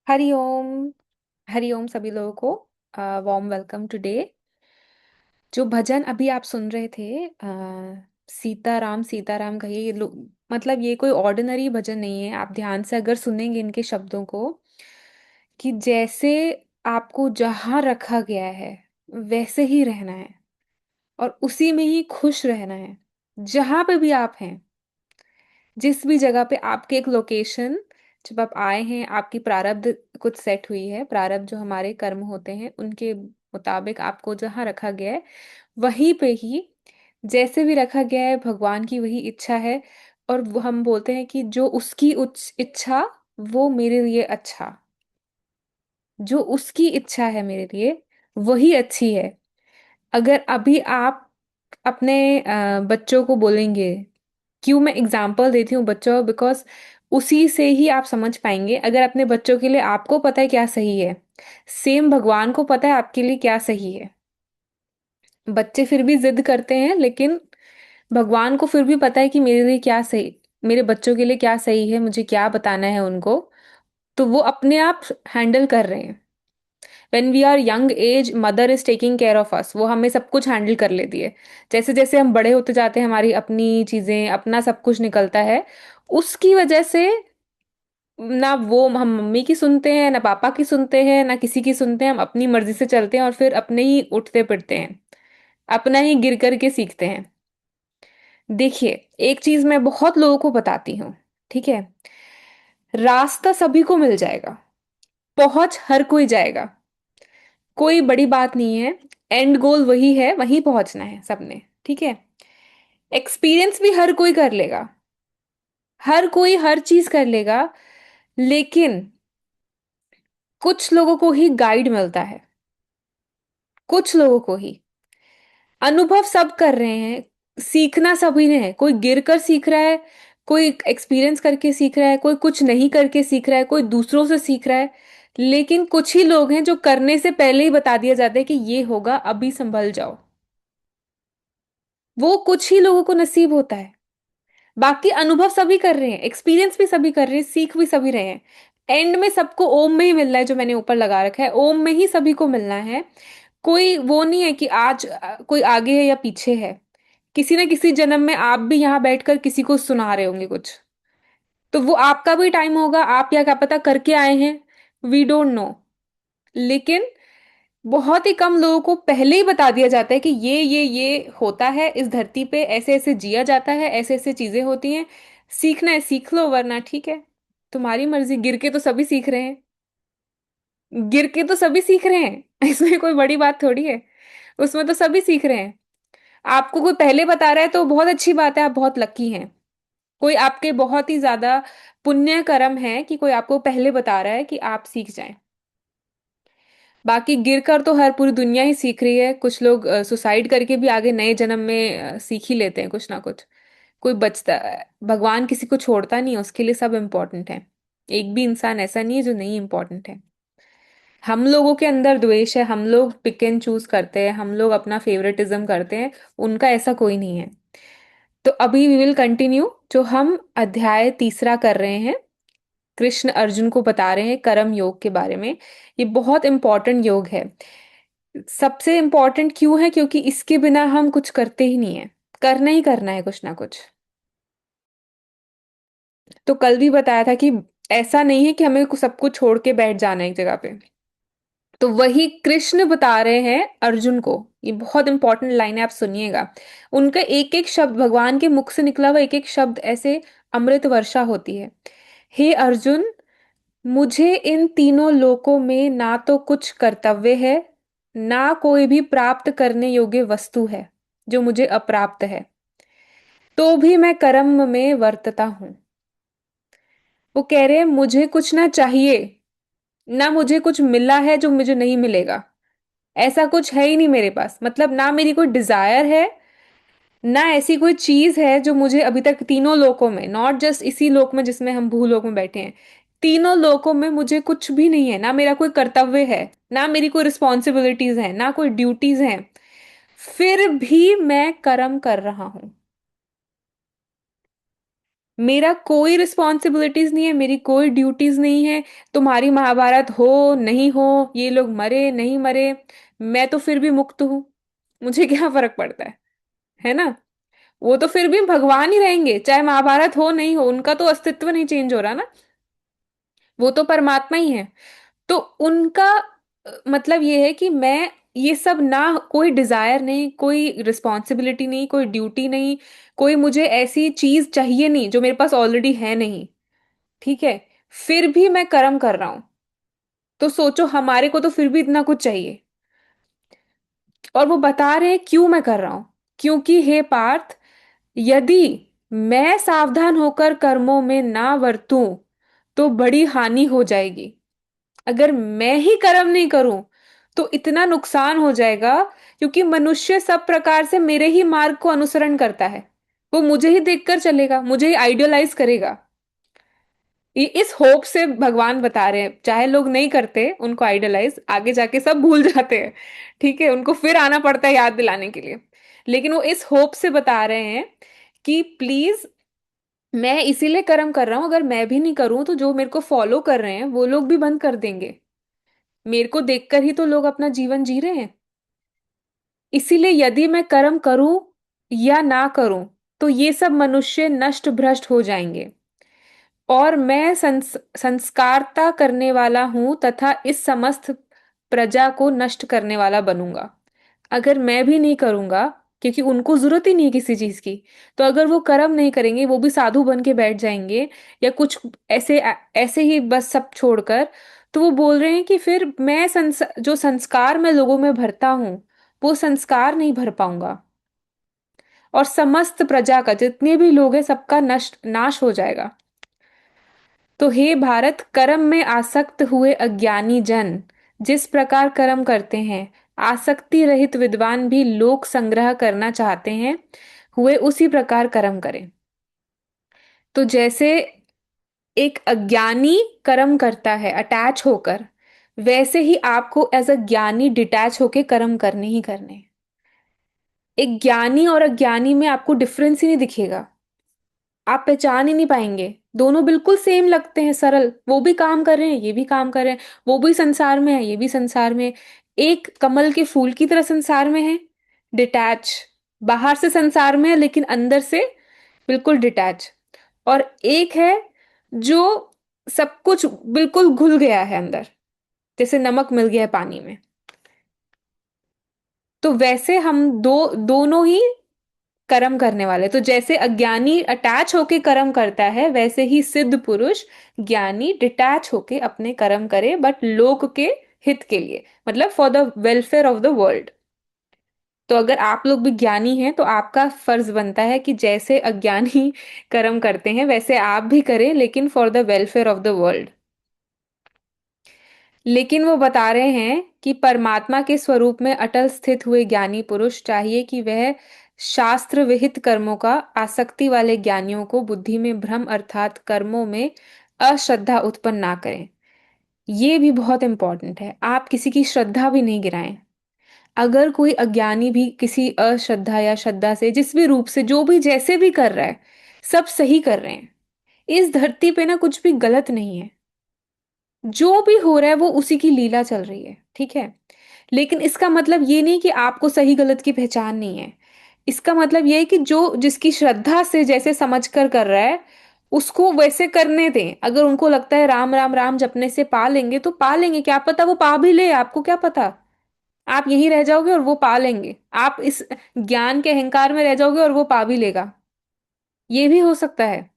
हरिओम। हरिओम सभी लोगों को। Warm welcome today. जो भजन अभी आप सुन रहे थे, सीताराम सीताराम का ये मतलब ये कोई ऑर्डिनरी भजन नहीं है। आप ध्यान से अगर सुनेंगे इनके शब्दों को, कि जैसे आपको जहां रखा गया है वैसे ही रहना है और उसी में ही खुश रहना है। जहां पे भी आप हैं, जिस भी जगह पे आपके एक लोकेशन, जब आप आए हैं, आपकी प्रारब्ध कुछ सेट हुई है। प्रारब्ध जो हमारे कर्म होते हैं उनके मुताबिक आपको जहाँ रखा गया है वहीं पे ही, जैसे भी रखा गया है, भगवान की वही इच्छा है। और वो हम बोलते हैं कि जो उसकी उच्च इच्छा वो मेरे लिए अच्छा, जो उसकी इच्छा है मेरे लिए वही अच्छी है। अगर अभी आप अपने बच्चों को बोलेंगे, क्यों मैं एग्जाम्पल देती हूँ बच्चों, बिकॉज उसी से ही आप समझ पाएंगे। अगर अपने बच्चों के लिए आपको पता है क्या सही है, सेम भगवान को पता है आपके लिए क्या सही है। बच्चे फिर भी जिद करते हैं, लेकिन भगवान को फिर भी पता है कि मेरे लिए क्या सही, मेरे बच्चों के लिए क्या सही है, मुझे क्या बताना है उनको। तो वो अपने आप हैंडल कर रहे हैं। When we are young age, mother is taking care of us. वो हमें सब कुछ हैंडल कर लेती है। जैसे जैसे हम बड़े होते जाते हैं, हमारी अपनी चीजें, अपना सब कुछ निकलता है। उसकी वजह से ना वो हम मम्मी की सुनते हैं, ना पापा की सुनते हैं, ना किसी की सुनते हैं। हम अपनी मर्जी से चलते हैं और फिर अपने ही उठते पिटते हैं, अपना ही गिर करके सीखते हैं। देखिए, एक चीज मैं बहुत लोगों को बताती हूँ, ठीक है? रास्ता सभी को मिल जाएगा, पहुंच हर कोई जाएगा, कोई बड़ी बात नहीं है। एंड गोल वही है, वहीं पहुंचना है सबने, ठीक है? एक्सपीरियंस भी हर कोई कर लेगा, हर कोई हर चीज कर लेगा, लेकिन कुछ लोगों को ही गाइड मिलता है, कुछ लोगों को ही। अनुभव सब कर रहे हैं, सीखना सभी ने है। कोई गिर कर सीख रहा है, कोई एक्सपीरियंस करके सीख रहा है, कोई कुछ नहीं करके सीख रहा है, कोई दूसरों से सीख रहा है। लेकिन कुछ ही लोग हैं जो करने से पहले ही बता दिया जाता है कि ये होगा, अभी संभल जाओ। वो कुछ ही लोगों को नसीब होता है। बाकी अनुभव सभी कर रहे हैं, एक्सपीरियंस भी सभी कर रहे हैं, सीख भी सभी रहे हैं। एंड में सबको ओम में ही मिलना है, जो मैंने ऊपर लगा रखा है, ओम में ही सभी को मिलना है। कोई वो नहीं है कि आज कोई आगे है या पीछे है। किसी न किसी जन्म में आप भी यहाँ बैठकर किसी को सुना रहे होंगे कुछ। तो वो आपका भी टाइम होगा, आप या क्या पता करके आए हैं, वी डोंट नो। लेकिन बहुत ही कम लोगों को पहले ही बता दिया जाता है कि ये होता है इस धरती पे, ऐसे ऐसे जिया जाता है, ऐसे ऐसे चीजें होती हैं। सीखना है सीख लो, वरना ठीक है, तुम्हारी मर्जी। गिर के तो सभी सीख रहे हैं, गिर के तो सभी सीख रहे हैं इसमें कोई बड़ी बात थोड़ी है। उसमें तो सभी सीख रहे हैं। आपको कोई पहले बता रहा है तो बहुत अच्छी बात है, आप बहुत लकी हैं। कोई आपके बहुत ही ज्यादा पुण्य कर्म है कि कोई आपको पहले बता रहा है कि आप सीख जाएं। बाकी गिरकर तो हर पूरी दुनिया ही सीख रही है। कुछ लोग सुसाइड करके भी आगे नए जन्म में सीख ही लेते हैं कुछ ना कुछ। कोई बचता, भगवान किसी को छोड़ता नहीं है, उसके लिए सब इम्पोर्टेंट है। एक भी इंसान ऐसा नहीं है जो नहीं इम्पोर्टेंट है। हम लोगों के अंदर द्वेष है, हम लोग पिक एंड चूज करते हैं, हम लोग अपना फेवरेटिज्म करते हैं। उनका ऐसा कोई नहीं है। तो अभी वी विल कंटिन्यू, जो हम अध्याय तीसरा कर रहे हैं। कृष्ण अर्जुन को बता रहे हैं कर्म योग के बारे में। ये बहुत इंपॉर्टेंट योग है। सबसे इंपॉर्टेंट क्यों है? क्योंकि इसके बिना हम कुछ करते ही नहीं है। करना ही करना है कुछ ना कुछ। तो कल भी बताया था कि ऐसा नहीं है कि हमें सब कुछ छोड़ के बैठ जाना है एक जगह पे। तो वही कृष्ण बता रहे हैं अर्जुन को। ये बहुत इंपॉर्टेंट लाइन है, आप सुनिएगा। उनका एक एक शब्द, भगवान के मुख से निकला हुआ एक एक शब्द ऐसे अमृत वर्षा होती है। हे अर्जुन, मुझे इन तीनों लोकों में ना तो कुछ कर्तव्य है, ना कोई भी प्राप्त करने योग्य वस्तु है जो मुझे अप्राप्त है, तो भी मैं कर्म में वर्तता हूं। वो कह रहे हैं मुझे कुछ ना चाहिए, ना मुझे कुछ मिला है जो मुझे नहीं मिलेगा। ऐसा कुछ है ही नहीं मेरे पास। मतलब ना मेरी कोई डिजायर है, ना ऐसी कोई चीज है जो मुझे अभी तक तीनों लोकों में, नॉट जस्ट इसी लोक में जिसमें हम भूलोक में बैठे हैं, तीनों लोकों में मुझे कुछ भी नहीं है। ना मेरा कोई कर्तव्य है, ना मेरी कोई रिस्पॉन्सिबिलिटीज है, ना कोई ड्यूटीज हैं। फिर भी मैं कर्म कर रहा हूं। मेरा कोई रिस्पॉन्सिबिलिटीज नहीं है, मेरी कोई ड्यूटीज नहीं है। तुम्हारी महाभारत हो नहीं हो, ये लोग मरे नहीं मरे, मैं तो फिर भी मुक्त हूं। मुझे क्या फर्क पड़ता है ना। वो तो फिर भी भगवान ही रहेंगे, चाहे महाभारत हो नहीं हो, उनका तो अस्तित्व नहीं चेंज हो रहा ना। वो तो परमात्मा ही है। तो उनका मतलब ये है कि मैं ये सब ना, कोई डिजायर नहीं, कोई रिस्पॉन्सिबिलिटी नहीं, कोई ड्यूटी नहीं, कोई मुझे ऐसी चीज चाहिए नहीं जो मेरे पास ऑलरेडी है नहीं। ठीक है, फिर भी मैं कर्म कर रहा हूं। तो सोचो, हमारे को तो फिर भी इतना कुछ चाहिए। और वो बता रहे हैं क्यों मैं कर रहा हूं। क्योंकि हे पार्थ, यदि मैं सावधान होकर कर्मों में ना बरतूं तो बड़ी हानि हो जाएगी। अगर मैं ही कर्म नहीं करूं तो इतना नुकसान हो जाएगा, क्योंकि मनुष्य सब प्रकार से मेरे ही मार्ग को अनुसरण करता है। वो मुझे ही देखकर चलेगा, मुझे ही आइडियलाइज करेगा। इस होप से भगवान बता रहे हैं, चाहे लोग नहीं करते उनको आइडियलाइज, आगे जाके सब भूल जाते हैं। ठीक है, उनको फिर आना पड़ता है याद दिलाने के लिए। लेकिन वो इस होप से बता रहे हैं कि प्लीज, मैं इसीलिए कर्म कर रहा हूं, अगर मैं भी नहीं करूं तो जो मेरे को फॉलो कर रहे हैं वो लोग भी बंद कर देंगे। मेरे को देखकर ही तो लोग अपना जीवन जी रहे हैं। इसीलिए यदि मैं कर्म करूं या ना करूं तो ये सब मनुष्य नष्ट भ्रष्ट हो जाएंगे। और मैं संस्कारता करने वाला हूं तथा इस समस्त प्रजा को नष्ट करने वाला बनूंगा। अगर मैं भी नहीं करूंगा, क्योंकि उनको जरूरत ही नहीं है किसी चीज की, तो अगर वो कर्म नहीं करेंगे, वो भी साधु बन के बैठ जाएंगे या कुछ ऐसे ऐसे ही बस सब छोड़कर, तो वो बोल रहे हैं कि फिर मैं जो संस्कार मैं लोगों में भरता हूं वो संस्कार नहीं भर पाऊंगा। और समस्त प्रजा का जितने भी लोग हैं सबका नष्ट नाश हो जाएगा। तो हे भारत, कर्म में आसक्त हुए अज्ञानी जन जिस प्रकार कर्म करते हैं, आसक्ति रहित विद्वान भी लोक संग्रह करना चाहते हैं, हुए उसी प्रकार कर्म करें। तो जैसे एक अज्ञानी कर्म करता है अटैच होकर, वैसे ही आपको एज अ ज्ञानी डिटैच होके कर्म करने ही करने। एक ज्ञानी और अज्ञानी में आपको डिफरेंस ही नहीं दिखेगा, आप पहचान ही नहीं पाएंगे। दोनों बिल्कुल सेम लगते हैं, सरल, वो भी काम कर रहे हैं ये भी काम कर रहे हैं, वो भी संसार में है ये भी संसार में है। एक कमल के फूल की तरह संसार में है, डिटैच, बाहर से संसार में है लेकिन अंदर से बिल्कुल डिटैच। और एक है जो सब कुछ बिल्कुल घुल गया है अंदर, जैसे नमक मिल गया है पानी में। तो वैसे हम दोनों ही कर्म करने वाले। तो जैसे अज्ञानी अटैच होके कर्म करता है, वैसे ही सिद्ध पुरुष ज्ञानी डिटैच होके अपने कर्म करे, बट लोक के हित के लिए, मतलब for the welfare of the world. तो अगर आप लोग भी ज्ञानी हैं तो आपका फर्ज बनता है कि जैसे अज्ञानी कर्म करते हैं वैसे आप भी करें, लेकिन for the welfare of the world. लेकिन वो बता रहे हैं कि परमात्मा के स्वरूप में अटल स्थित हुए ज्ञानी पुरुष चाहिए कि वह शास्त्र विहित कर्मों का आसक्ति वाले ज्ञानियों को बुद्धि में भ्रम अर्थात कर्मों में अश्रद्धा उत्पन्न ना करें। ये भी बहुत इंपॉर्टेंट है, आप किसी की श्रद्धा भी नहीं गिराएं। अगर कोई अज्ञानी भी किसी अश्रद्धा या श्रद्धा से, जिस भी रूप से, जो भी जैसे भी कर रहा है, सब सही कर रहे हैं। इस धरती पे ना कुछ भी गलत नहीं है, जो भी हो रहा है वो उसी की लीला चल रही है। ठीक है, लेकिन इसका मतलब ये नहीं कि आपको सही गलत की पहचान नहीं है। इसका मतलब ये है कि जो जिसकी श्रद्धा से जैसे समझ कर रहा है, उसको वैसे करने दें। अगर उनको लगता है राम राम राम जपने से पा लेंगे तो पा लेंगे, क्या पता वो पा भी ले, आपको क्या पता। आप यहीं रह जाओगे और वो पा लेंगे, आप इस ज्ञान के अहंकार में रह जाओगे और वो पा भी लेगा, ये भी हो सकता है।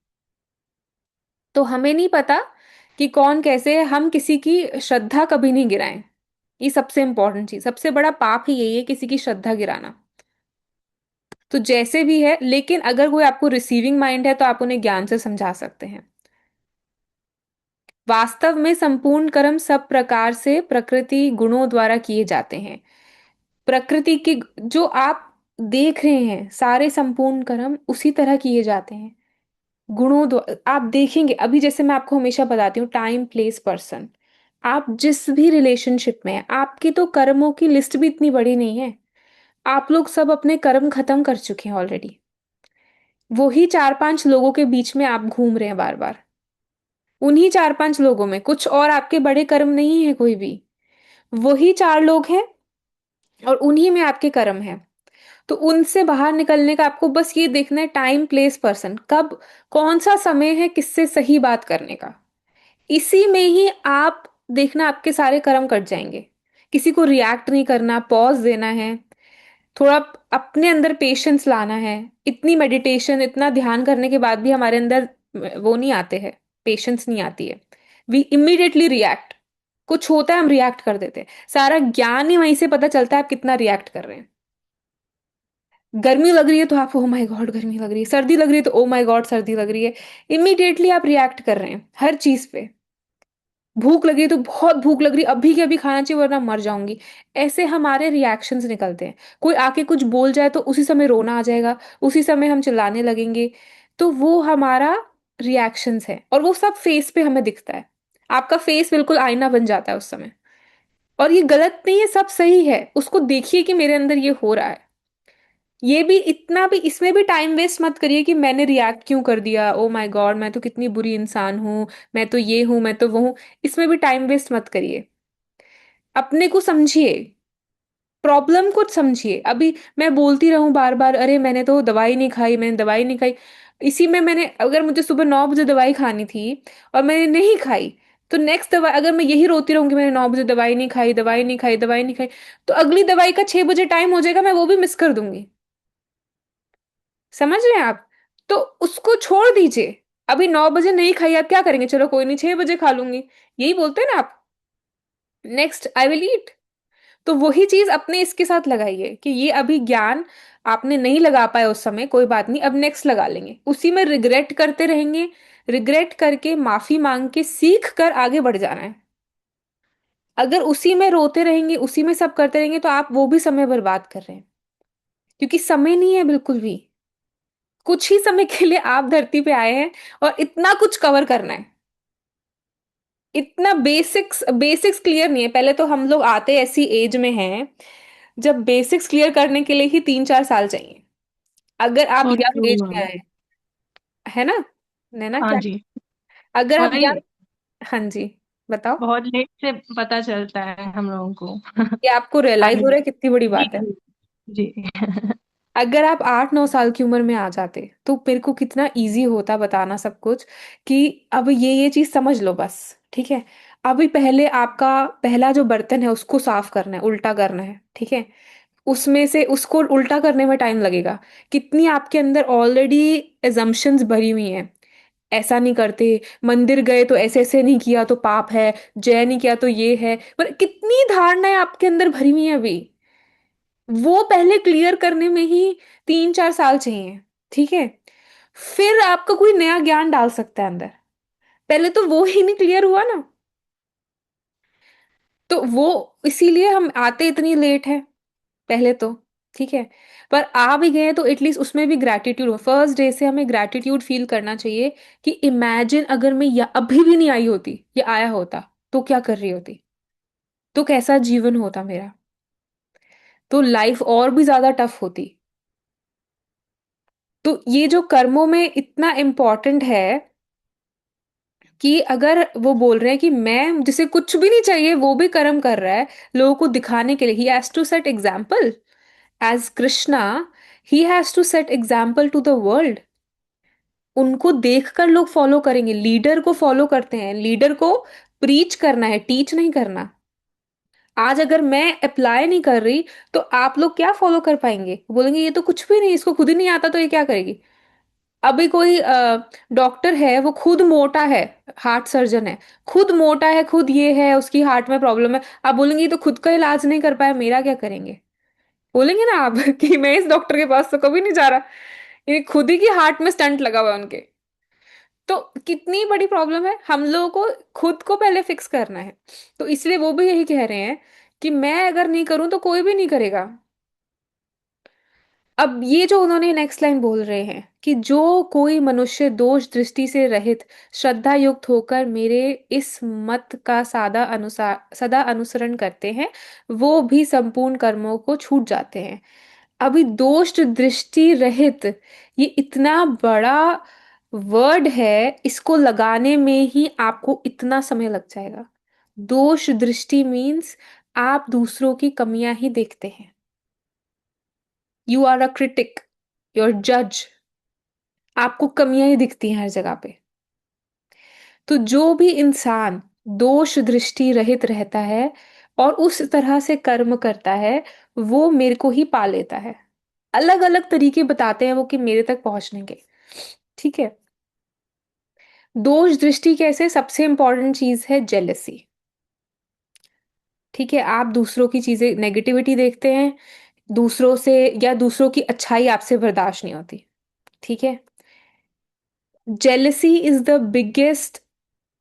तो हमें नहीं पता कि कौन कैसे है, हम किसी की श्रद्धा कभी नहीं गिराएं। ये सबसे इंपॉर्टेंट चीज, सबसे बड़ा पाप ही यही है, किसी की श्रद्धा गिराना। तो जैसे भी है, लेकिन अगर कोई आपको रिसीविंग माइंड है तो आप उन्हें ज्ञान से समझा सकते हैं। वास्तव में संपूर्ण कर्म सब प्रकार से प्रकृति गुणों द्वारा किए जाते हैं। प्रकृति के जो आप देख रहे हैं सारे संपूर्ण कर्म उसी तरह किए जाते हैं, गुणों द्वारा। आप देखेंगे अभी, जैसे मैं आपको हमेशा बताती हूँ, टाइम प्लेस पर्सन, आप जिस भी रिलेशनशिप में हैं, आपकी तो कर्मों की लिस्ट भी इतनी बड़ी नहीं है। आप लोग सब अपने कर्म खत्म कर चुके हैं ऑलरेडी। वही 4-5 लोगों के बीच में आप घूम रहे हैं बार बार। उन्हीं 4-5 लोगों में, कुछ और आपके बड़े कर्म नहीं है कोई भी। वही 4 लोग हैं और उन्हीं में आपके कर्म हैं। तो उनसे बाहर निकलने का आपको बस ये देखना है, टाइम प्लेस पर्सन, कब कौन सा समय है किससे सही बात करने का। इसी में ही आप देखना आपके सारे कर्म कट जाएंगे। किसी को रिएक्ट नहीं करना, पॉज देना है, थोड़ा अपने अंदर पेशेंस लाना है। इतनी मेडिटेशन, इतना ध्यान करने के बाद भी हमारे अंदर वो नहीं आते हैं, पेशेंस नहीं आती है। We immediately react. कुछ होता है हम रिएक्ट कर देते हैं। सारा ज्ञान ही वहीं से पता चलता है आप कितना रिएक्ट कर रहे हैं। गर्मी लग रही है तो आप ओ माय गॉड गर्मी लग रही है, सर्दी लग रही है तो ओ माय गॉड सर्दी लग रही है। इमीडिएटली आप रिएक्ट कर रहे हैं हर चीज पे। भूख लगी है तो बहुत भूख लग रही है, अभी के अभी खाना चाहिए वरना मर जाऊंगी। ऐसे हमारे रिएक्शंस निकलते हैं। कोई आके कुछ बोल जाए तो उसी समय रोना आ जाएगा, उसी समय हम चिल्लाने लगेंगे। तो वो हमारा रिएक्शंस है और वो सब फेस पे हमें दिखता है। आपका फेस बिल्कुल आईना बन जाता है उस समय। और ये गलत नहीं है, सब सही है, उसको देखिए कि मेरे अंदर ये हो रहा है। ये भी इतना भी, इसमें भी टाइम वेस्ट मत करिए कि मैंने रिएक्ट क्यों कर दिया, ओ माय गॉड मैं तो कितनी बुरी इंसान हूं, मैं तो ये हूं, मैं तो वो हूं। इसमें भी टाइम वेस्ट मत करिए। अपने को समझिए, प्रॉब्लम को समझिए। अभी मैं बोलती रहूं बार बार, अरे मैंने तो दवाई नहीं खाई, मैंने दवाई नहीं खाई। इसी में मैंने, अगर मुझे सुबह 9 बजे दवाई खानी थी और मैंने नहीं खाई, तो नेक्स्ट दवाई अगर मैं यही रोती रहूंगी मैंने 9 बजे दवाई नहीं खाई, दवाई नहीं खाई, दवाई नहीं खाई, तो अगली दवाई का 6 बजे टाइम हो जाएगा, मैं वो भी मिस कर दूंगी। समझ रहे हैं आप? तो उसको छोड़ दीजिए। अभी 9 बजे नहीं खाई, आप क्या करेंगे, चलो कोई नहीं 6 बजे खा लूंगी, यही बोलते हैं ना आप। Next I will eat. तो वही चीज अपने इसके साथ लगाइए कि ये अभी ज्ञान आपने नहीं लगा पाए उस समय, कोई बात नहीं, अब नेक्स्ट लगा लेंगे। उसी में रिग्रेट करते रहेंगे, रिग्रेट करके माफी मांग के सीख कर आगे बढ़ जाना है। अगर उसी में रोते रहेंगे, उसी में सब करते रहेंगे, तो आप वो भी समय बर्बाद कर रहे हैं। क्योंकि समय नहीं है बिल्कुल भी। कुछ ही समय के लिए आप धरती पे आए हैं और इतना कुछ कवर करना है। इतना बेसिक्स बेसिक्स क्लियर नहीं है। पहले तो हम लोग आते ऐसी एज में हैं जब बेसिक्स क्लियर करने के लिए ही 3-4 साल चाहिए। अगर आप सो यंग ट्रू एज में मैम। आए, है ना, नैना हाँ क्या, जी। अगर आप वही, यंग, हाँ जी, बताओ। बहुत लेट से पता चलता है हम लोगों को। ये आपको रियलाइज हो टाइम। रहा है कितनी बड़ी जी बात है। जी जी। अगर आप 8-9 साल की उम्र में आ जाते तो मेरे को कितना इजी होता बताना सब कुछ, कि अब ये चीज समझ लो बस। ठीक है, अभी पहले आपका पहला जो बर्तन है उसको साफ करना है, उल्टा करना है, ठीक है। उसमें से उसको उल्टा करने में टाइम लगेगा। कितनी आपके अंदर ऑलरेडी एजम्पशंस भरी हुई हैं। ऐसा नहीं करते, मंदिर गए तो ऐसे ऐसे नहीं किया तो पाप है, जय नहीं किया तो ये है, पर कितनी धारणाएं आपके अंदर भरी हुई हैं अभी। वो पहले क्लियर करने में ही 3-4 साल चाहिए। ठीक है, फिर आपका कोई नया ज्ञान डाल सकता है अंदर। पहले तो वो ही नहीं क्लियर हुआ ना। तो वो इसीलिए हम आते इतनी लेट है पहले तो। ठीक है, पर आ भी गए तो एटलीस्ट उसमें भी ग्रैटिट्यूड, फर्स्ट डे से हमें ग्रैटिट्यूड फील करना चाहिए। कि इमेजिन अगर मैं अभी भी नहीं आई होती, या आया होता, तो क्या कर रही होती, तो कैसा जीवन होता मेरा, तो लाइफ और भी ज्यादा टफ होती। तो ये जो कर्मों में इतना इम्पोर्टेंट है, कि अगर वो बोल रहे हैं कि मैं, जिसे कुछ भी नहीं चाहिए वो भी कर्म कर रहा है लोगों को दिखाने के लिए, he has to set example as Krishna. He has to set example to the world. उनको देखकर लोग फॉलो करेंगे, लीडर को फॉलो करते हैं, लीडर को प्रीच करना है, टीच नहीं करना। आज अगर मैं अप्लाई नहीं कर रही तो आप लोग क्या फॉलो कर पाएंगे, बोलेंगे ये तो कुछ भी नहीं, इसको खुद ही नहीं आता तो ये क्या करेगी। अभी कोई डॉक्टर है, वो खुद मोटा है, हार्ट सर्जन है, खुद मोटा है, खुद ये है, उसकी हार्ट में प्रॉब्लम है, आप बोलेंगे ये तो खुद का इलाज नहीं कर पाया, मेरा क्या करेंगे। बोलेंगे ना आप कि मैं इस डॉक्टर के पास तो कभी नहीं जा रहा, ये खुद ही की हार्ट में स्टंट लगा हुआ है उनके। तो कितनी बड़ी प्रॉब्लम है, हम लोगों को खुद को पहले फिक्स करना है। तो इसलिए वो भी यही कह रहे हैं कि मैं अगर नहीं करूं तो कोई भी नहीं करेगा। अब ये जो उन्होंने नेक्स्ट लाइन बोल रहे हैं कि जो कोई मनुष्य दोष दृष्टि से रहित श्रद्धा युक्त होकर मेरे इस मत का सदा अनुसरण करते हैं, वो भी संपूर्ण कर्मों को छूट जाते हैं। अभी दोष दृष्टि रहित, ये इतना बड़ा वर्ड है, इसको लगाने में ही आपको इतना समय लग जाएगा। दोष दृष्टि मीन्स आप दूसरों की कमियां ही देखते हैं। You are a critic, your जज। आपको कमियां ही दिखती हैं हर जगह पे। तो जो भी इंसान दोष दृष्टि रहित रहता है और उस तरह से कर्म करता है, वो मेरे को ही पा लेता है। अलग अलग तरीके बताते हैं वो कि मेरे तक पहुंचने के। ठीक है। दोष दृष्टि कैसे, सबसे इंपॉर्टेंट चीज है जेलेसी। ठीक है, आप दूसरों की चीजें नेगेटिविटी देखते हैं, दूसरों से या दूसरों की अच्छाई आपसे बर्दाश्त नहीं होती। ठीक है। जेलेसी इज द बिगेस्ट,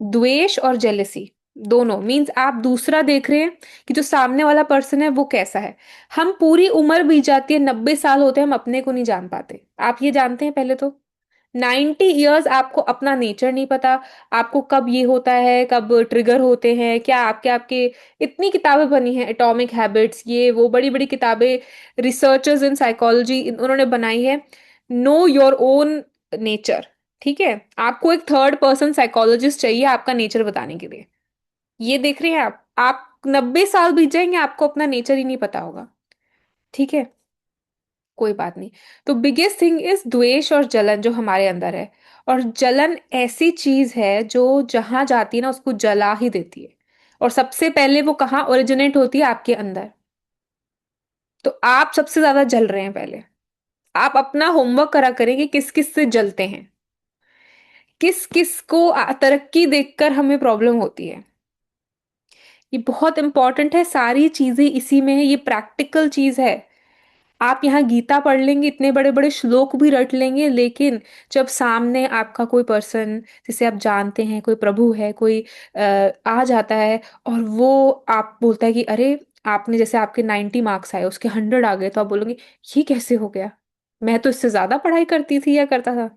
द्वेष और जेलेसी दोनों मींस आप दूसरा देख रहे हैं कि जो सामने वाला पर्सन है वो कैसा है। हम पूरी उम्र बीत जाती है, 90 साल होते हैं, हम अपने को नहीं जान पाते। आप ये जानते हैं पहले तो 90 ईयर्स आपको अपना नेचर नहीं पता। आपको कब ये होता है, कब ट्रिगर होते हैं, क्या आपके आपके इतनी किताबें बनी हैं, एटॉमिक हैबिट्स, ये वो बड़ी बड़ी किताबें, रिसर्चर्स इन साइकोलॉजी उन्होंने बनाई है। Know your own nature. ठीक है। आपको एक थर्ड पर्सन साइकोलॉजिस्ट चाहिए आपका नेचर बताने के लिए। ये देख रहे हैं आप 90 साल बीत जाएंगे, आपको अपना नेचर ही नहीं पता होगा। ठीक है। कोई बात नहीं। तो बिगेस्ट थिंग इज द्वेष और जलन जो हमारे अंदर है। और जलन ऐसी चीज है जो जहां जाती है ना उसको जला ही देती है। और सबसे पहले वो कहाँ ओरिजिनेट होती है, आपके अंदर। तो आप सबसे ज्यादा जल रहे हैं पहले। आप अपना होमवर्क करा करें कि किस किस से जलते हैं, किस किस को तरक्की देखकर हमें प्रॉब्लम होती है। ये बहुत इंपॉर्टेंट है, सारी चीजें इसी में है, ये प्रैक्टिकल चीज है। आप यहाँ गीता पढ़ लेंगे, इतने बड़े बड़े श्लोक भी रट लेंगे, लेकिन जब सामने आपका कोई पर्सन जिसे आप जानते हैं, कोई प्रभु है, कोई आ जाता है और वो आप बोलता है कि अरे, आपने जैसे आपके 90 मार्क्स आए, उसके 100 आ गए, तो आप बोलोगे ये कैसे हो गया, मैं तो इससे ज्यादा पढ़ाई करती थी या करता था,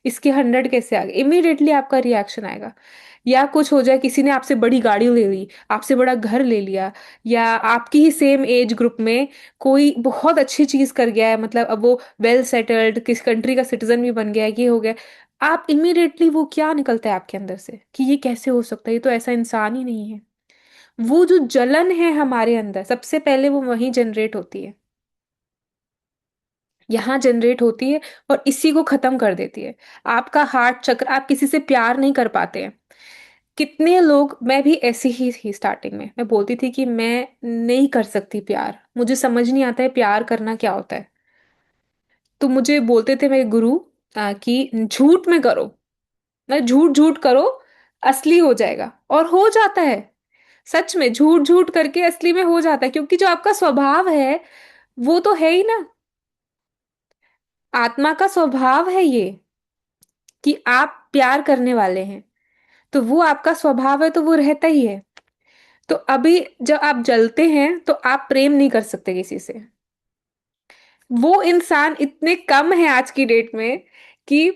इसके 100 कैसे आ गए। इमीडिएटली आपका रिएक्शन आएगा। या कुछ हो जाए, किसी ने आपसे बड़ी गाड़ी ले ली, आपसे बड़ा घर ले लिया, या आपकी ही सेम एज ग्रुप में कोई बहुत अच्छी चीज कर गया है, मतलब अब वो वेल सेटल्ड किस कंट्री का सिटीजन भी बन गया है, ये हो गया। आप इमीडिएटली वो क्या निकलता है आपके अंदर से कि ये कैसे हो सकता है, ये तो ऐसा इंसान ही नहीं है। वो जो जलन है हमारे अंदर, सबसे पहले वो वहीं जनरेट होती है, यहाँ जनरेट होती है, और इसी को खत्म कर देती है। आपका हार्ट चक्र, आप किसी से प्यार नहीं कर पाते हैं। कितने लोग, मैं भी ऐसी ही थी स्टार्टिंग में, मैं बोलती थी कि मैं नहीं कर सकती प्यार, मुझे समझ नहीं आता है प्यार करना क्या होता है। तो मुझे बोलते थे मेरे गुरु कि झूठ में करो, मैं झूठ झूठ करो, असली हो जाएगा, और हो जाता है। सच में झूठ झूठ करके असली में हो जाता है, क्योंकि जो आपका स्वभाव है वो तो है ही ना। आत्मा का स्वभाव है ये कि आप प्यार करने वाले हैं, तो वो आपका स्वभाव है, तो वो रहता ही है। तो अभी जब आप जलते हैं तो आप प्रेम नहीं कर सकते किसी से। वो इंसान इतने कम है आज की डेट में कि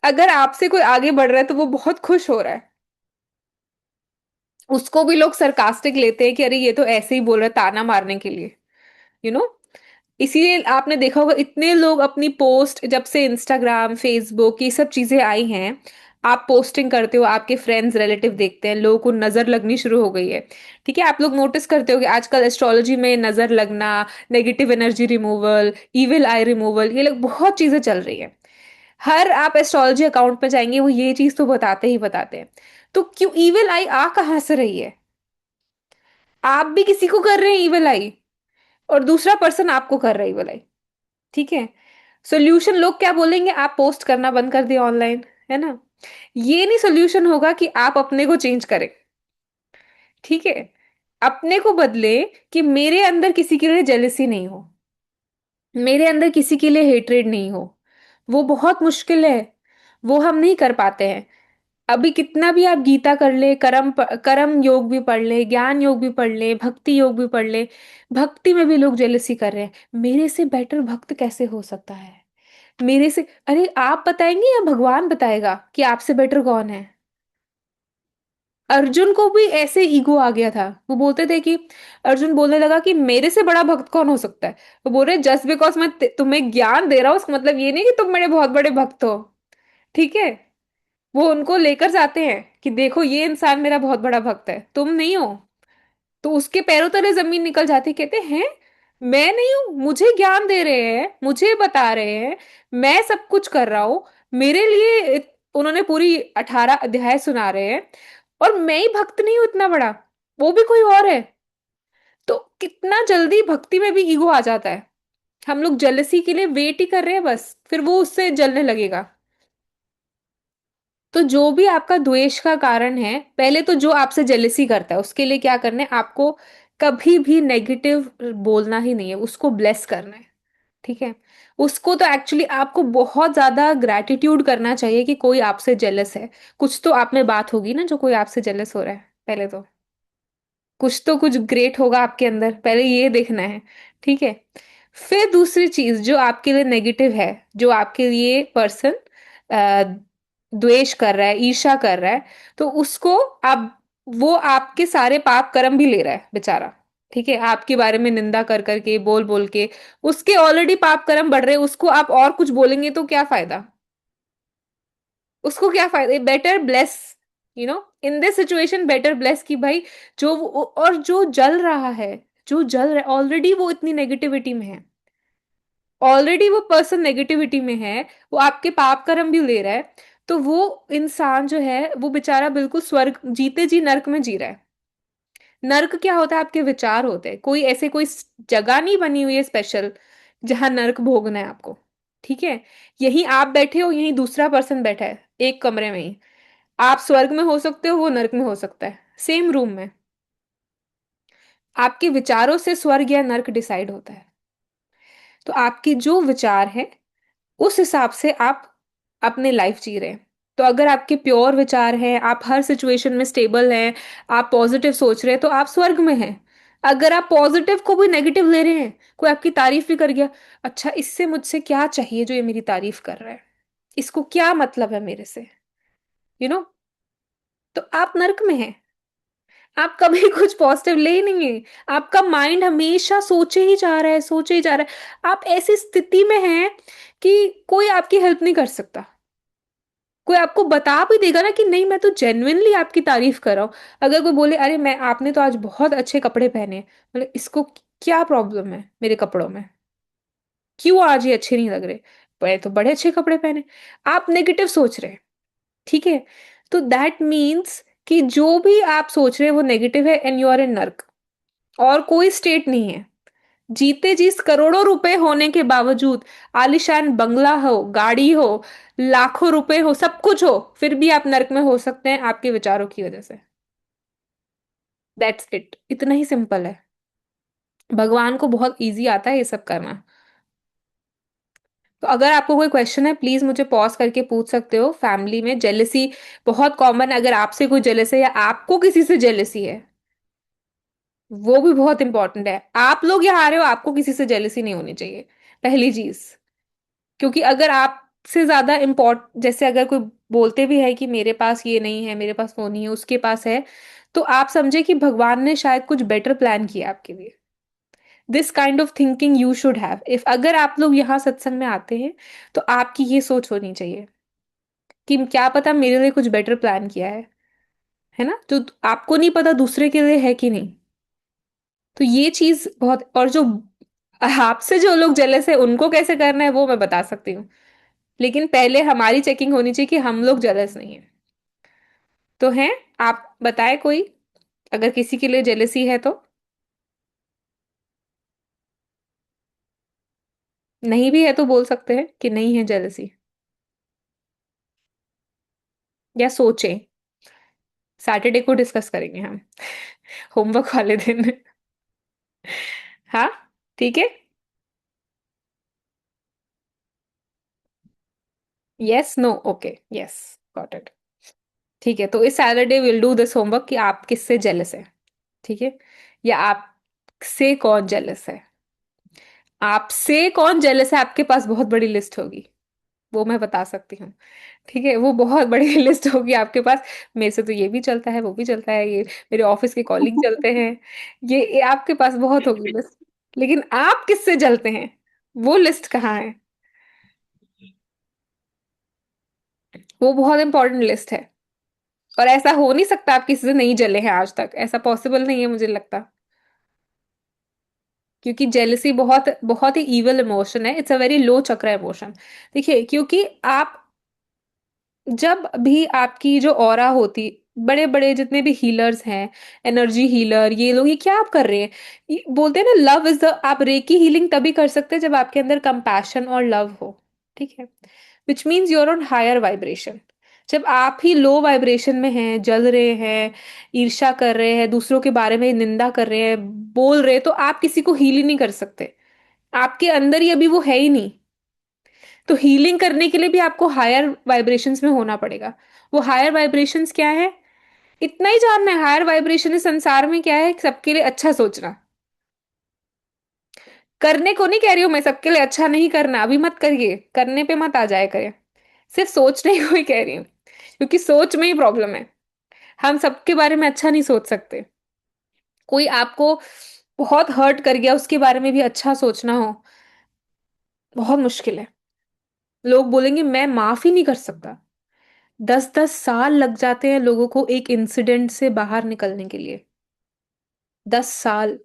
अगर आपसे कोई आगे बढ़ रहा है तो वो बहुत खुश हो रहा है। उसको भी लोग सरकास्टिक लेते हैं कि अरे ये तो ऐसे ही बोल रहा है ताना मारने के लिए, यू नो। इसीलिए आपने देखा होगा इतने लोग अपनी पोस्ट, जब से इंस्टाग्राम फेसबुक ये सब चीजें आई हैं, आप पोस्टिंग करते हो, आपके फ्रेंड्स रिलेटिव देखते हैं, लोगों को नजर लगनी शुरू हो गई है। ठीक है। आप लोग नोटिस करते हो कि आजकल एस्ट्रोलॉजी में नजर लगना, नेगेटिव एनर्जी रिमूवल, इविल आई रिमूवल, ये लोग बहुत चीजें चल रही है। हर आप एस्ट्रोलॉजी अकाउंट पे जाएंगे वो ये चीज तो बताते ही बताते हैं। तो क्यों इविल आई आ कहाँ से रही है? आप भी किसी को कर रहे हैं इविल आई, और दूसरा पर्सन आपको कर रहा है इविल आई। ठीक है। सोल्यूशन लोग क्या बोलेंगे, आप पोस्ट करना बंद कर दिया ऑनलाइन, है ना। ये नहीं सोल्यूशन होगा कि आप अपने को चेंज करें। ठीक है। अपने को बदले कि मेरे अंदर किसी के लिए जेलसी नहीं हो, मेरे अंदर किसी के लिए हेट्रेड नहीं हो। वो बहुत मुश्किल है, वो हम नहीं कर पाते हैं। अभी कितना भी आप गीता कर ले, कर्म योग भी पढ़ ले, ज्ञान योग भी पढ़ ले, भक्ति योग भी पढ़ ले, भक्ति में भी लोग जेलसी कर रहे हैं, मेरे से बेटर भक्त कैसे हो सकता है, मेरे से। अरे आप बताएंगे या भगवान बताएगा कि आपसे बेटर कौन है? अर्जुन को भी ऐसे ईगो आ गया था। वो बोलते थे कि अर्जुन बोलने लगा कि मेरे से बड़ा भक्त कौन हो सकता है। वो बोल रहे जस्ट बिकॉज मैं तुम्हें ज्ञान दे रहा हूँ उसका मतलब ये नहीं कि तुम मेरे बहुत बड़े भक्त हो। ठीक है। वो उनको लेकर जाते हैं कि देखो ये इंसान मेरा बहुत बड़ा भक्त है, तुम नहीं हो। तो उसके पैरों तले जमीन निकल जाती, कहते हैं मैं नहीं हूं, मुझे ज्ञान दे रहे हैं, मुझे बता रहे हैं, मैं सब कुछ कर रहा हूं मेरे लिए। उन्होंने पूरी 18 अध्याय सुना रहे हैं और मैं ही भक्त नहीं हूं इतना बड़ा, वो भी कोई और है। तो कितना जल्दी भक्ति में भी ईगो आ जाता है। हम लोग जेलसी के लिए वेट ही कर रहे हैं, बस फिर वो उससे जलने लगेगा। तो जो भी आपका द्वेष का कारण है, पहले तो जो आपसे जेलसी करता है उसके लिए क्या करना है आपको, कभी भी नेगेटिव बोलना ही नहीं है, उसको ब्लेस करना है। ठीक है। उसको तो एक्चुअली आपको बहुत ज्यादा ग्रैटिट्यूड करना चाहिए कि कोई आपसे जेलस है। कुछ तो आप में बात होगी ना जो कोई आपसे जेलस हो रहा है, पहले तो कुछ तो कुछ ग्रेट होगा आपके अंदर, पहले ये देखना है। ठीक है। फिर दूसरी चीज जो आपके लिए नेगेटिव है, जो आपके लिए पर्सन द्वेष कर रहा है, ईर्ष्या कर रहा है, तो उसको आप, वो आपके सारे पाप कर्म भी ले रहा है बेचारा। ठीक है। आपके बारे में निंदा कर करके, बोल बोल के, उसके ऑलरेडी पाप कर्म बढ़ रहे हैं, उसको आप और कुछ बोलेंगे तो क्या फायदा। उसको क्या फायदा, better bless, in this situation better bless कि भाई और जो जल रहा है, जो जल रहा है ऑलरेडी वो इतनी नेगेटिविटी में है, ऑलरेडी वो पर्सन नेगेटिविटी में है, वो आपके पाप कर्म भी ले रहा है। तो वो इंसान जो है वो बेचारा बिल्कुल स्वर्ग जीते जी नरक में जी रहा है। नर्क क्या होता है, आपके विचार होते हैं, कोई ऐसे कोई जगह नहीं बनी हुई है स्पेशल जहां नर्क भोगना है आपको। ठीक है। यहीं आप बैठे हो, यहीं दूसरा पर्सन बैठा है, एक कमरे में ही। आप स्वर्ग में हो सकते हो, वो नर्क में हो सकता है, सेम रूम में। आपके विचारों से स्वर्ग या नर्क डिसाइड होता है। तो आपके जो विचार है उस हिसाब से आप अपने लाइफ जी रहे हैं। तो अगर आपके प्योर विचार हैं, आप हर सिचुएशन में स्टेबल हैं, आप पॉजिटिव सोच रहे हैं, तो आप स्वर्ग में हैं। अगर आप पॉजिटिव को भी नेगेटिव ले रहे हैं, कोई आपकी तारीफ भी कर गया, अच्छा इससे मुझसे क्या चाहिए जो ये मेरी तारीफ कर रहा है, इसको क्या मतलब है मेरे से, यू नो तो आप नर्क में हैं। आप कभी कुछ पॉजिटिव ले ही नहीं है। आपका माइंड हमेशा सोचे ही जा रहा है, सोचे ही जा रहा है। आप ऐसी स्थिति में हैं कि कोई आपकी हेल्प नहीं कर सकता। कोई आपको बता भी देगा ना कि नहीं मैं तो जेन्युइनली आपकी तारीफ कर रहा हूँ। अगर कोई बोले अरे मैं आपने तो आज बहुत अच्छे कपड़े पहने हैं, बोले इसको क्या प्रॉब्लम है मेरे कपड़ों में, क्यों आज ये अच्छे नहीं लग रहे, पर तो बड़े अच्छे कपड़े पहने। आप नेगेटिव सोच रहे हैं। ठीक है। तो दैट मीन्स कि जो भी आप सोच रहे हैं वो नेगेटिव है एंड यू आर इन नर्क। और कोई स्टेट नहीं है, जीते जी करोड़ों रुपए होने के बावजूद, आलिशान बंगला हो, गाड़ी हो, लाखों रुपए हो, सब कुछ हो, फिर भी आप नरक में हो सकते हैं आपके विचारों की वजह से। दैट्स इट, इतना ही सिंपल है। भगवान को बहुत इजी आता है ये सब करना। तो अगर आपको कोई क्वेश्चन है प्लीज मुझे पॉज करके पूछ सकते हो। फैमिली में जेलेसी बहुत कॉमन है, अगर आपसे कोई जेलस है या आपको किसी से जेलेसी है, वो भी बहुत इंपॉर्टेंट है। आप लोग यहाँ आ रहे हो, आपको किसी से जेलेसी नहीं होनी चाहिए, पहली चीज। क्योंकि अगर आपसे ज्यादा इम्पोर्ट, जैसे अगर कोई बोलते भी है कि मेरे पास ये नहीं है, मेरे पास वो नहीं है, उसके पास है, तो आप समझे कि भगवान ने शायद कुछ बेटर प्लान किया आपके लिए। This kind of thinking you should have, if अगर आप लोग यहाँ सत्संग में आते हैं तो आपकी ये सोच होनी चाहिए कि क्या पता मेरे लिए कुछ बेटर प्लान किया है ना, तो आपको नहीं पता दूसरे के लिए है कि नहीं। तो ये चीज बहुत, और जो आपसे जो लोग जेलस है उनको कैसे करना है वो मैं बता सकती हूँ। लेकिन पहले हमारी चेकिंग होनी चाहिए कि हम लोग जेलस नहीं है। तो हैं, आप बताएं कोई, अगर किसी के लिए जेलसी है तो। नहीं भी है तो बोल सकते हैं कि नहीं है जेलसी, या सोचें। सैटरडे को डिस्कस करेंगे हम होमवर्क वाले दिन हाँ। ठीक है। Yes no okay yes, got it. ठीक है, तो इस Saturday will do this homework कि आप किससे जेलस है। ठीक है। या आपसे कौन जेलस है, आपसे कौन जेलस है, आपके पास बहुत बड़ी लिस्ट होगी। वो मैं बता सकती हूँ। ठीक है, वो बहुत बड़ी लिस्ट होगी आपके पास। मेरे से तो ये भी चलता है, वो भी चलता है, ये मेरे ऑफिस के कॉलीग चलते हैं। ये आपके पास बहुत होगी लिस्ट। लेकिन आप किससे जलते हैं, वो लिस्ट कहाँ है? वो बहुत इंपॉर्टेंट लिस्ट है। और ऐसा हो नहीं सकता आप किसी से नहीं जले हैं आज तक, ऐसा पॉसिबल नहीं है मुझे लगता। क्योंकि जेलसी बहुत बहुत ही इविल इमोशन है, इट्स अ वेरी लो चक्र इमोशन। देखिए, क्योंकि आप जब भी आपकी जो ऑरा होती, बड़े बड़े जितने भी हीलर्स हैं, एनर्जी हीलर, ये लोग, ये क्या आप कर रहे हैं? बोलते हैं ना, लव इज द, आप रेकी हीलिंग तभी कर सकते हैं जब आपके अंदर कंपैशन और लव हो। ठीक है, which means you're on higher vibration. जब आप ही लो वाइब्रेशन में हैं, जल रहे हैं, ईर्ष्या कर रहे हैं, दूसरों के बारे में निंदा कर रहे हैं, बोल रहे हैं, तो आप किसी को हील ही नहीं कर सकते। आपके अंदर ही अभी वो है ही नहीं। तो हीलिंग करने के लिए भी आपको हायर वाइब्रेशंस में होना पड़ेगा। वो हायर वाइब्रेशंस क्या है? इतना ही जानना है, हायर वाइब्रेशन इस संसार में क्या है? सबके लिए अच्छा सोचना। करने को नहीं कह रही हूं मैं, सबके लिए अच्छा नहीं करना, अभी मत करिए, करने पे मत आ जाए करिए। सिर्फ सोचने को ही कह रही हूँ, क्योंकि सोच में ही प्रॉब्लम है। हम सबके बारे में अच्छा नहीं सोच सकते। कोई आपको बहुत हर्ट कर गया, उसके बारे में भी अच्छा सोचना हो, बहुत मुश्किल है। लोग बोलेंगे मैं माफ ही नहीं कर सकता। 10-10 साल लग जाते हैं लोगों को एक इंसिडेंट से बाहर निकलने के लिए। 10 साल।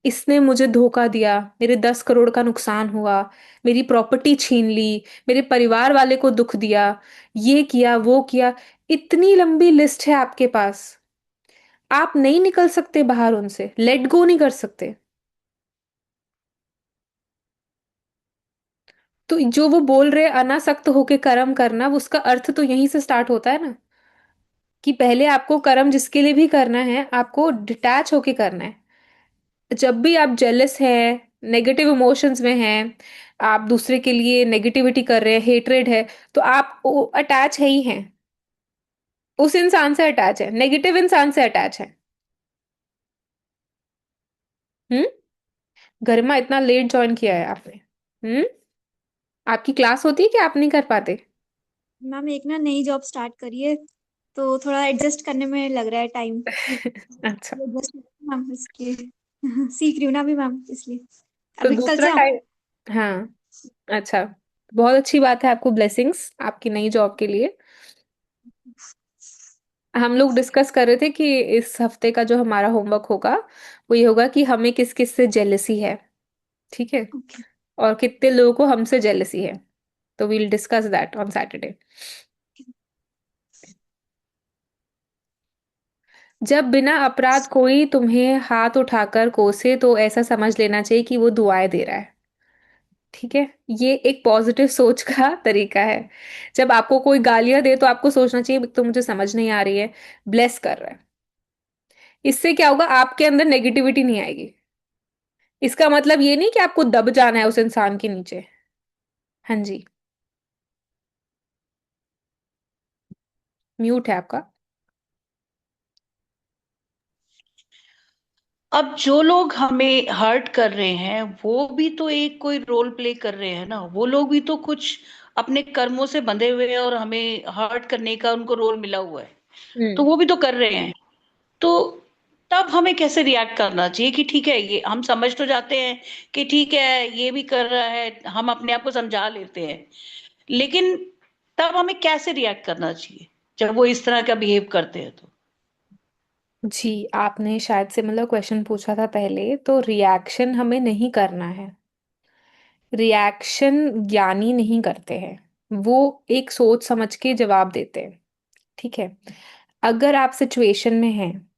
इसने मुझे धोखा दिया, मेरे 10 करोड़ का नुकसान हुआ, मेरी प्रॉपर्टी छीन ली, मेरे परिवार वाले को दुख दिया, ये किया वो किया। इतनी लंबी लिस्ट है आपके पास। आप नहीं निकल सकते बाहर उनसे, लेट गो नहीं कर सकते। तो जो वो बोल रहे अनासक्त होके कर्म करना, वो उसका अर्थ तो यहीं से स्टार्ट होता है ना, कि पहले आपको कर्म जिसके लिए भी करना है, आपको डिटैच होके करना है। जब भी आप जेलस हैं, नेगेटिव इमोशंस में हैं, आप दूसरे के लिए नेगेटिविटी कर रहे हैं, हेट्रेड है, तो आप अटैच है ही हैं। उस इंसान से अटैच है, नेगेटिव इंसान से अटैच है। हम्म। गरिमा, इतना लेट ज्वाइन किया है आपने? हम्म। आपकी क्लास होती है कि आप नहीं कर पाते? मैम एक ना नई जॉब स्टार्ट करी है, तो थोड़ा एडजस्ट करने में लग रहा है टाइम। अच्छा। एडजस्ट मैम इसलिए सीख रही हूँ ना अभी मैम, इसलिए तो अभी कल दूसरा से आऊँ। टाइम। हाँ। अच्छा, बहुत अच्छी बात है, आपको ब्लेसिंग्स आपकी नई जॉब के लिए। हम लोग डिस्कस कर रहे थे कि इस हफ्ते का जो हमारा होमवर्क होगा, वो ये होगा कि हमें किस किस से जेलसी है। ठीक है, ओके। और कितने लोगों को हमसे जेलसी है। तो we'll discuss that on Saturday. जब बिना अपराध कोई तुम्हें हाथ उठाकर कोसे, तो ऐसा समझ लेना चाहिए कि वो दुआएं दे रहा है। ठीक है, ये एक पॉजिटिव सोच का तरीका है। जब आपको कोई गालियां दे, तो आपको सोचना चाहिए तो मुझे समझ नहीं आ रही है, ब्लेस कर रहा है। इससे क्या होगा, आपके अंदर नेगेटिविटी नहीं आएगी। इसका मतलब ये नहीं कि आपको दब जाना है उस इंसान के नीचे। हाँ जी। म्यूट है आपका। अब जो लोग हमें हर्ट कर रहे हैं वो भी तो एक कोई रोल प्ले कर रहे हैं ना, वो लोग भी तो कुछ अपने कर्मों से बंधे हुए हैं और हमें हर्ट करने का उनको रोल मिला हुआ है। तो हम्म। वो भी तो कर रहे हैं। तो तब हमें कैसे रिएक्ट करना चाहिए कि ठीक है, ये हम समझ तो जाते हैं कि ठीक है ये भी कर रहा है, हम अपने आप को समझा लेते हैं, लेकिन तब हमें कैसे रिएक्ट करना चाहिए जब वो इस तरह का बिहेव करते हैं तो। जी, आपने शायद से मतलब क्वेश्चन पूछा था पहले, तो रिएक्शन हमें नहीं करना है। रिएक्शन ज्ञानी नहीं करते हैं, वो एक सोच समझ के जवाब देते हैं। ठीक है, अगर आप सिचुएशन में हैं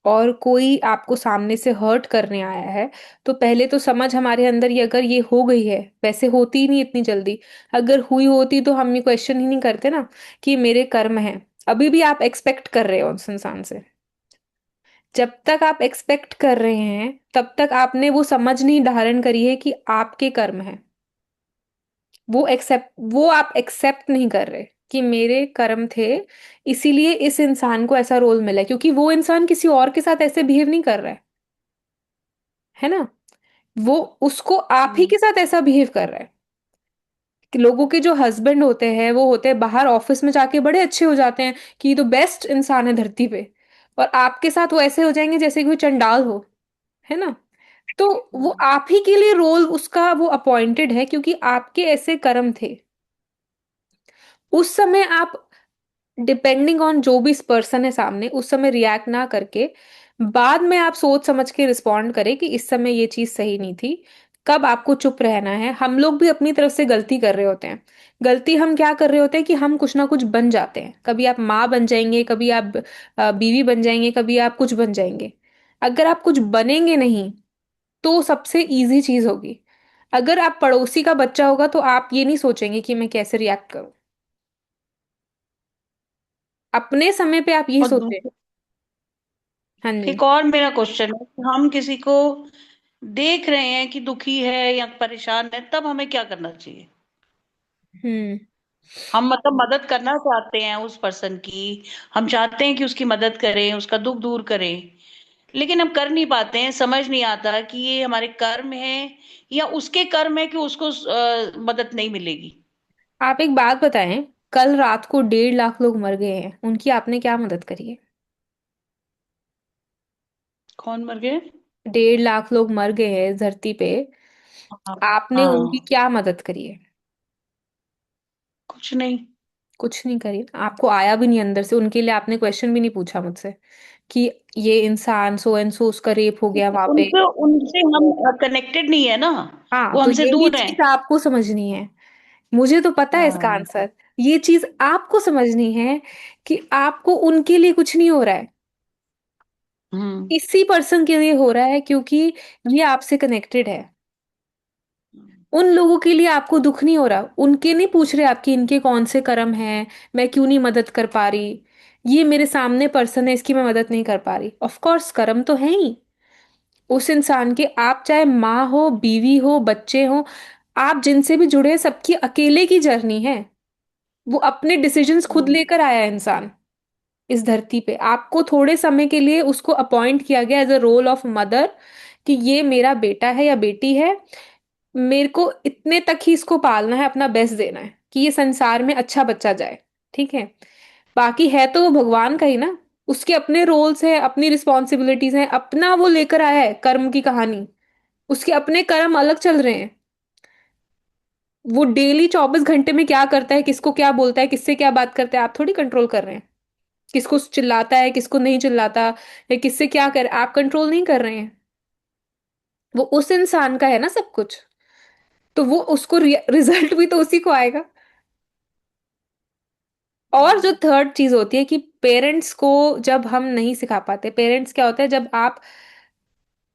और कोई आपको सामने से हर्ट करने आया है, तो पहले तो समझ हमारे अंदर ये, अगर ये हो गई है, वैसे होती ही नहीं इतनी जल्दी। अगर हुई होती तो हम ये क्वेश्चन ही नहीं करते ना, कि मेरे कर्म हैं। अभी भी आप एक्सपेक्ट कर रहे हो उस इंसान से। जब तक आप एक्सपेक्ट कर रहे हैं, तब तक आपने वो समझ नहीं धारण करी है कि आपके कर्म है। वो आप एक्सेप्ट नहीं कर रहे कि मेरे कर्म थे, इसीलिए इस इंसान को ऐसा रोल मिला है, क्योंकि वो इंसान किसी और के साथ ऐसे बिहेव नहीं कर रहा है ना? वो उसको आप ही हम्म। के साथ ऐसा बिहेव कर रहा है। कि लोगों के जो हस्बैंड होते हैं वो होते हैं बाहर ऑफिस में जाके बड़े अच्छे हो जाते हैं कि ये तो बेस्ट इंसान है धरती पे, और आपके साथ वो ऐसे हो जाएंगे जैसे कोई चंडाल हो, है ना। तो वो हम्म, आप ही के लिए रोल उसका वो अपॉइंटेड है क्योंकि आपके ऐसे कर्म थे। उस समय आप डिपेंडिंग ऑन जो भी पर्सन है सामने उस समय रिएक्ट ना करके बाद में आप सोच समझ के रिस्पॉन्ड करें कि इस समय ये चीज सही नहीं थी। कब आपको चुप रहना है। हम लोग भी अपनी तरफ से गलती कर रहे होते हैं। गलती हम क्या कर रहे होते हैं कि हम कुछ ना कुछ बन जाते हैं। कभी आप माँ बन जाएंगे, कभी आप बीवी बन जाएंगे, कभी आप कुछ बन जाएंगे। अगर आप कुछ बनेंगे नहीं तो सबसे इजी चीज होगी। अगर आप पड़ोसी का बच्चा होगा तो आप ये नहीं सोचेंगे कि मैं कैसे रिएक्ट करूं। अपने समय पे आप ये और सोचें। हाँ जी। एक और मेरा क्वेश्चन है कि हम किसी को देख रहे हैं कि दुखी है या परेशान है, तब हमें क्या करना चाहिए? हम्म। हम मतलब मदद करना चाहते हैं उस पर्सन की, हम चाहते हैं कि उसकी मदद करें, उसका दुख दूर करें, लेकिन हम कर नहीं पाते हैं। समझ नहीं आता कि ये हमारे कर्म है या उसके कर्म है कि उसको मदद नहीं मिलेगी। आप एक बात बताएं, कल रात को 1.5 लाख लोग मर गए हैं, उनकी आपने क्या मदद करी है? कौन मर गए? 1.5 लाख लोग मर गए हैं इस धरती पे, हाँ। आपने उनकी हाँ, क्या मदद करी है? कुछ नहीं। कुछ नहीं करी। आपको आया भी नहीं अंदर से, उनके लिए आपने क्वेश्चन भी नहीं पूछा मुझसे कि ये इंसान सो एंड सो उसका रेप हो गया वहां पे। उनको उनसे हम कनेक्टेड नहीं है ना, हाँ, वो तो हमसे ये भी दूर है। चीज आपको समझनी है। मुझे तो पता है इसका हाँ। आंसर। ये चीज आपको समझनी है कि आपको उनके लिए कुछ नहीं हो रहा है। हम्म। इसी पर्सन के लिए हो रहा है क्योंकि ये आपसे कनेक्टेड है। उन लोगों के लिए आपको दुख नहीं हो रहा। उनके नहीं पूछ रहे आपकी इनके कौन से कर्म हैं, मैं क्यों नहीं मदद कर पा रही। ये मेरे सामने पर्सन है, इसकी मैं मदद नहीं कर पा रही। ऑफ कोर्स कर्म तो है ही उस इंसान के। आप चाहे माँ हो, बीवी हो, बच्चे हो, आप जिनसे भी जुड़े हैं, सबकी अकेले की जर्नी है। वो अपने डिसीजंस खुद हम्म। लेकर आया है इंसान इस धरती पे। आपको थोड़े समय के लिए उसको अपॉइंट किया गया as a role of mother कि ये मेरा बेटा है या बेटी है, मेरे को इतने तक ही इसको पालना है, अपना बेस्ट देना है कि ये संसार में अच्छा बच्चा जाए। ठीक है। बाकी है तो वो भगवान का ही ना। उसके अपने रोल्स हैं, अपनी रिस्पॉन्सिबिलिटीज हैं, अपना वो लेकर आया है कर्म की कहानी। उसके अपने कर्म अलग चल रहे हैं। वो डेली 24 घंटे में क्या करता है, किसको क्या बोलता है, किससे क्या बात करता है, आप थोड़ी कंट्रोल कर रहे हैं। किसको चिल्लाता है, किसको नहीं चिल्लाता, या किससे क्या कर, आप कंट्रोल नहीं कर रहे हैं। वो उस इंसान का है ना सब कुछ। तो वो उसको रिजल्ट भी तो उसी को आएगा। और जो थर्ड चीज होती है कि पेरेंट्स को जब हम नहीं सिखा पाते, पेरेंट्स क्या होता है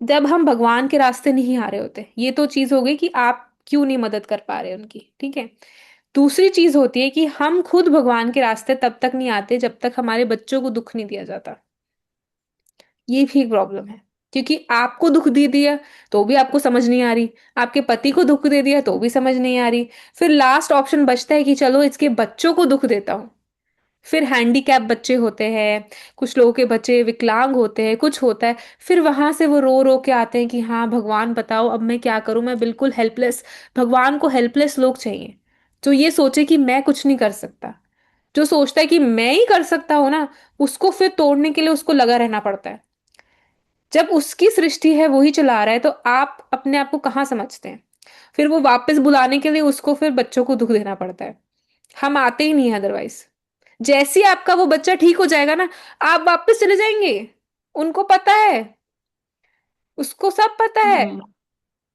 जब हम भगवान के रास्ते नहीं आ रहे होते, ये तो चीज हो गई कि आप क्यों नहीं मदद कर पा रहे उनकी। ठीक है। दूसरी चीज होती है कि हम खुद भगवान के रास्ते तब तक नहीं आते जब तक हमारे बच्चों को दुख नहीं दिया जाता। ये भी एक प्रॉब्लम है क्योंकि आपको दुख दे दिया तो भी आपको समझ नहीं आ रही, आपके पति को दुख दे दिया तो भी समझ नहीं आ रही। फिर लास्ट ऑप्शन बचता है कि चलो इसके बच्चों को दुख देता हूँ। फिर हैंडीकैप बच्चे होते हैं, कुछ लोगों के बच्चे विकलांग होते हैं, कुछ होता है। फिर वहां से वो रो रो के आते हैं कि हाँ भगवान बताओ अब मैं क्या करूं, मैं बिल्कुल हेल्पलेस। भगवान को हेल्पलेस लोग चाहिए जो ये सोचे कि मैं कुछ नहीं कर सकता। जो सोचता है कि मैं ही कर सकता हूं ना, उसको फिर तोड़ने के लिए उसको लगा रहना पड़ता है। जब उसकी सृष्टि है, वो ही चला रहा है, तो आप अपने आप को कहाँ समझते हैं? फिर वो वापस बुलाने के लिए उसको फिर बच्चों को दुख देना पड़ता है। हम आते ही नहीं है अदरवाइज। जैसे ही आपका वो बच्चा ठीक हो जाएगा ना, आप वापस चले जाएंगे। उनको पता है, उसको सब पता है। हम्म।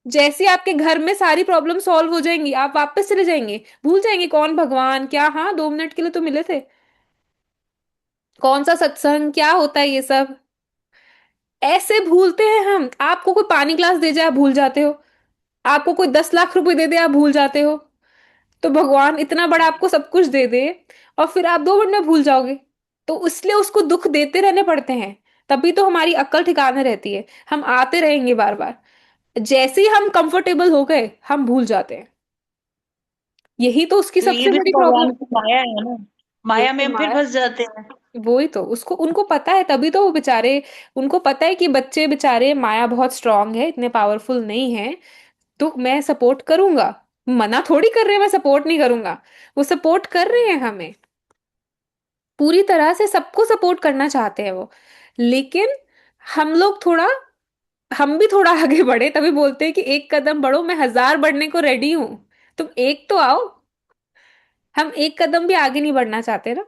जैसे ही आपके घर में सारी प्रॉब्लम सॉल्व हो जाएंगी, आप वापस चले जाएंगे। भूल जाएंगे कौन भगवान क्या, हाँ 2 मिनट के लिए तो मिले थे, कौन सा सत्संग क्या होता है ये सब। ऐसे भूलते हैं हम। आपको कोई पानी ग्लास दे जाए आप भूल जाते हो। आपको कोई 10 लाख रुपए दे दे आप भूल जाते हो। तो भगवान इतना बड़ा आपको सब कुछ दे दे और फिर आप 2 मिनट में भूल जाओगे। तो इसलिए उसको दुख देते रहने पड़ते हैं। तभी तो हमारी अक्ल ठिकाने रहती है। हम आते रहेंगे बार बार। जैसे ही हम कंफर्टेबल हो गए हम भूल जाते हैं। यही तो उसकी तो ये सबसे भी बड़ी तो प्रॉब्लम भगवान है। की माया है ना, यही माया में तो हम फिर माया। फंस जाते हैं। वही तो उसको उनको पता है, तभी तो वो बेचारे, उनको पता है कि बच्चे बेचारे माया बहुत स्ट्रांग है, इतने पावरफुल नहीं है। तो मैं सपोर्ट करूंगा, मना थोड़ी कर रहे हैं, मैं सपोर्ट नहीं करूंगा, वो सपोर्ट कर रहे हैं हमें, पूरी तरह से सबको सपोर्ट करना चाहते हैं वो। लेकिन हम लोग थोड़ा, हम भी थोड़ा आगे बढ़े तभी बोलते हैं कि एक कदम बढ़ो, मैं 1000 बढ़ने को रेडी हूं, तुम एक तो आओ। हम एक कदम भी आगे नहीं बढ़ना चाहते ना,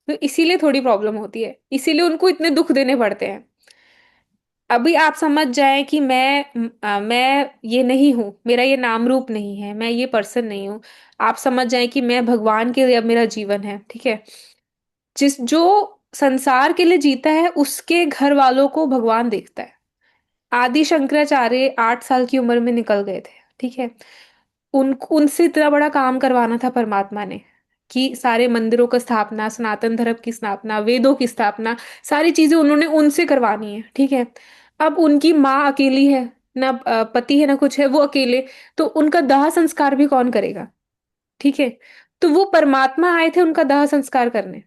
तो इसीलिए थोड़ी प्रॉब्लम होती है, इसीलिए उनको इतने दुख देने पड़ते हैं। अभी आप समझ जाएं कि मैं ये नहीं हूं, मेरा ये नाम रूप नहीं है, मैं ये पर्सन नहीं हूं। आप समझ जाएं कि मैं भगवान के लिए अब मेरा जीवन है, ठीक है। जिस जो संसार के लिए जीता है उसके घर वालों को भगवान देखता है। आदि शंकराचार्य 8 साल की उम्र में निकल गए थे, ठीक है। उनसे इतना बड़ा काम करवाना था परमात्मा ने, कि सारे मंदिरों का स्थापना, सनातन धर्म की स्थापना, वेदों की स्थापना, सारी चीजें उन्होंने उनसे करवानी है, ठीक है। अब उनकी माँ अकेली है, ना पति है ना कुछ है, वो अकेले, तो उनका दाह संस्कार भी कौन करेगा, ठीक है। तो वो परमात्मा आए थे उनका दाह संस्कार करने,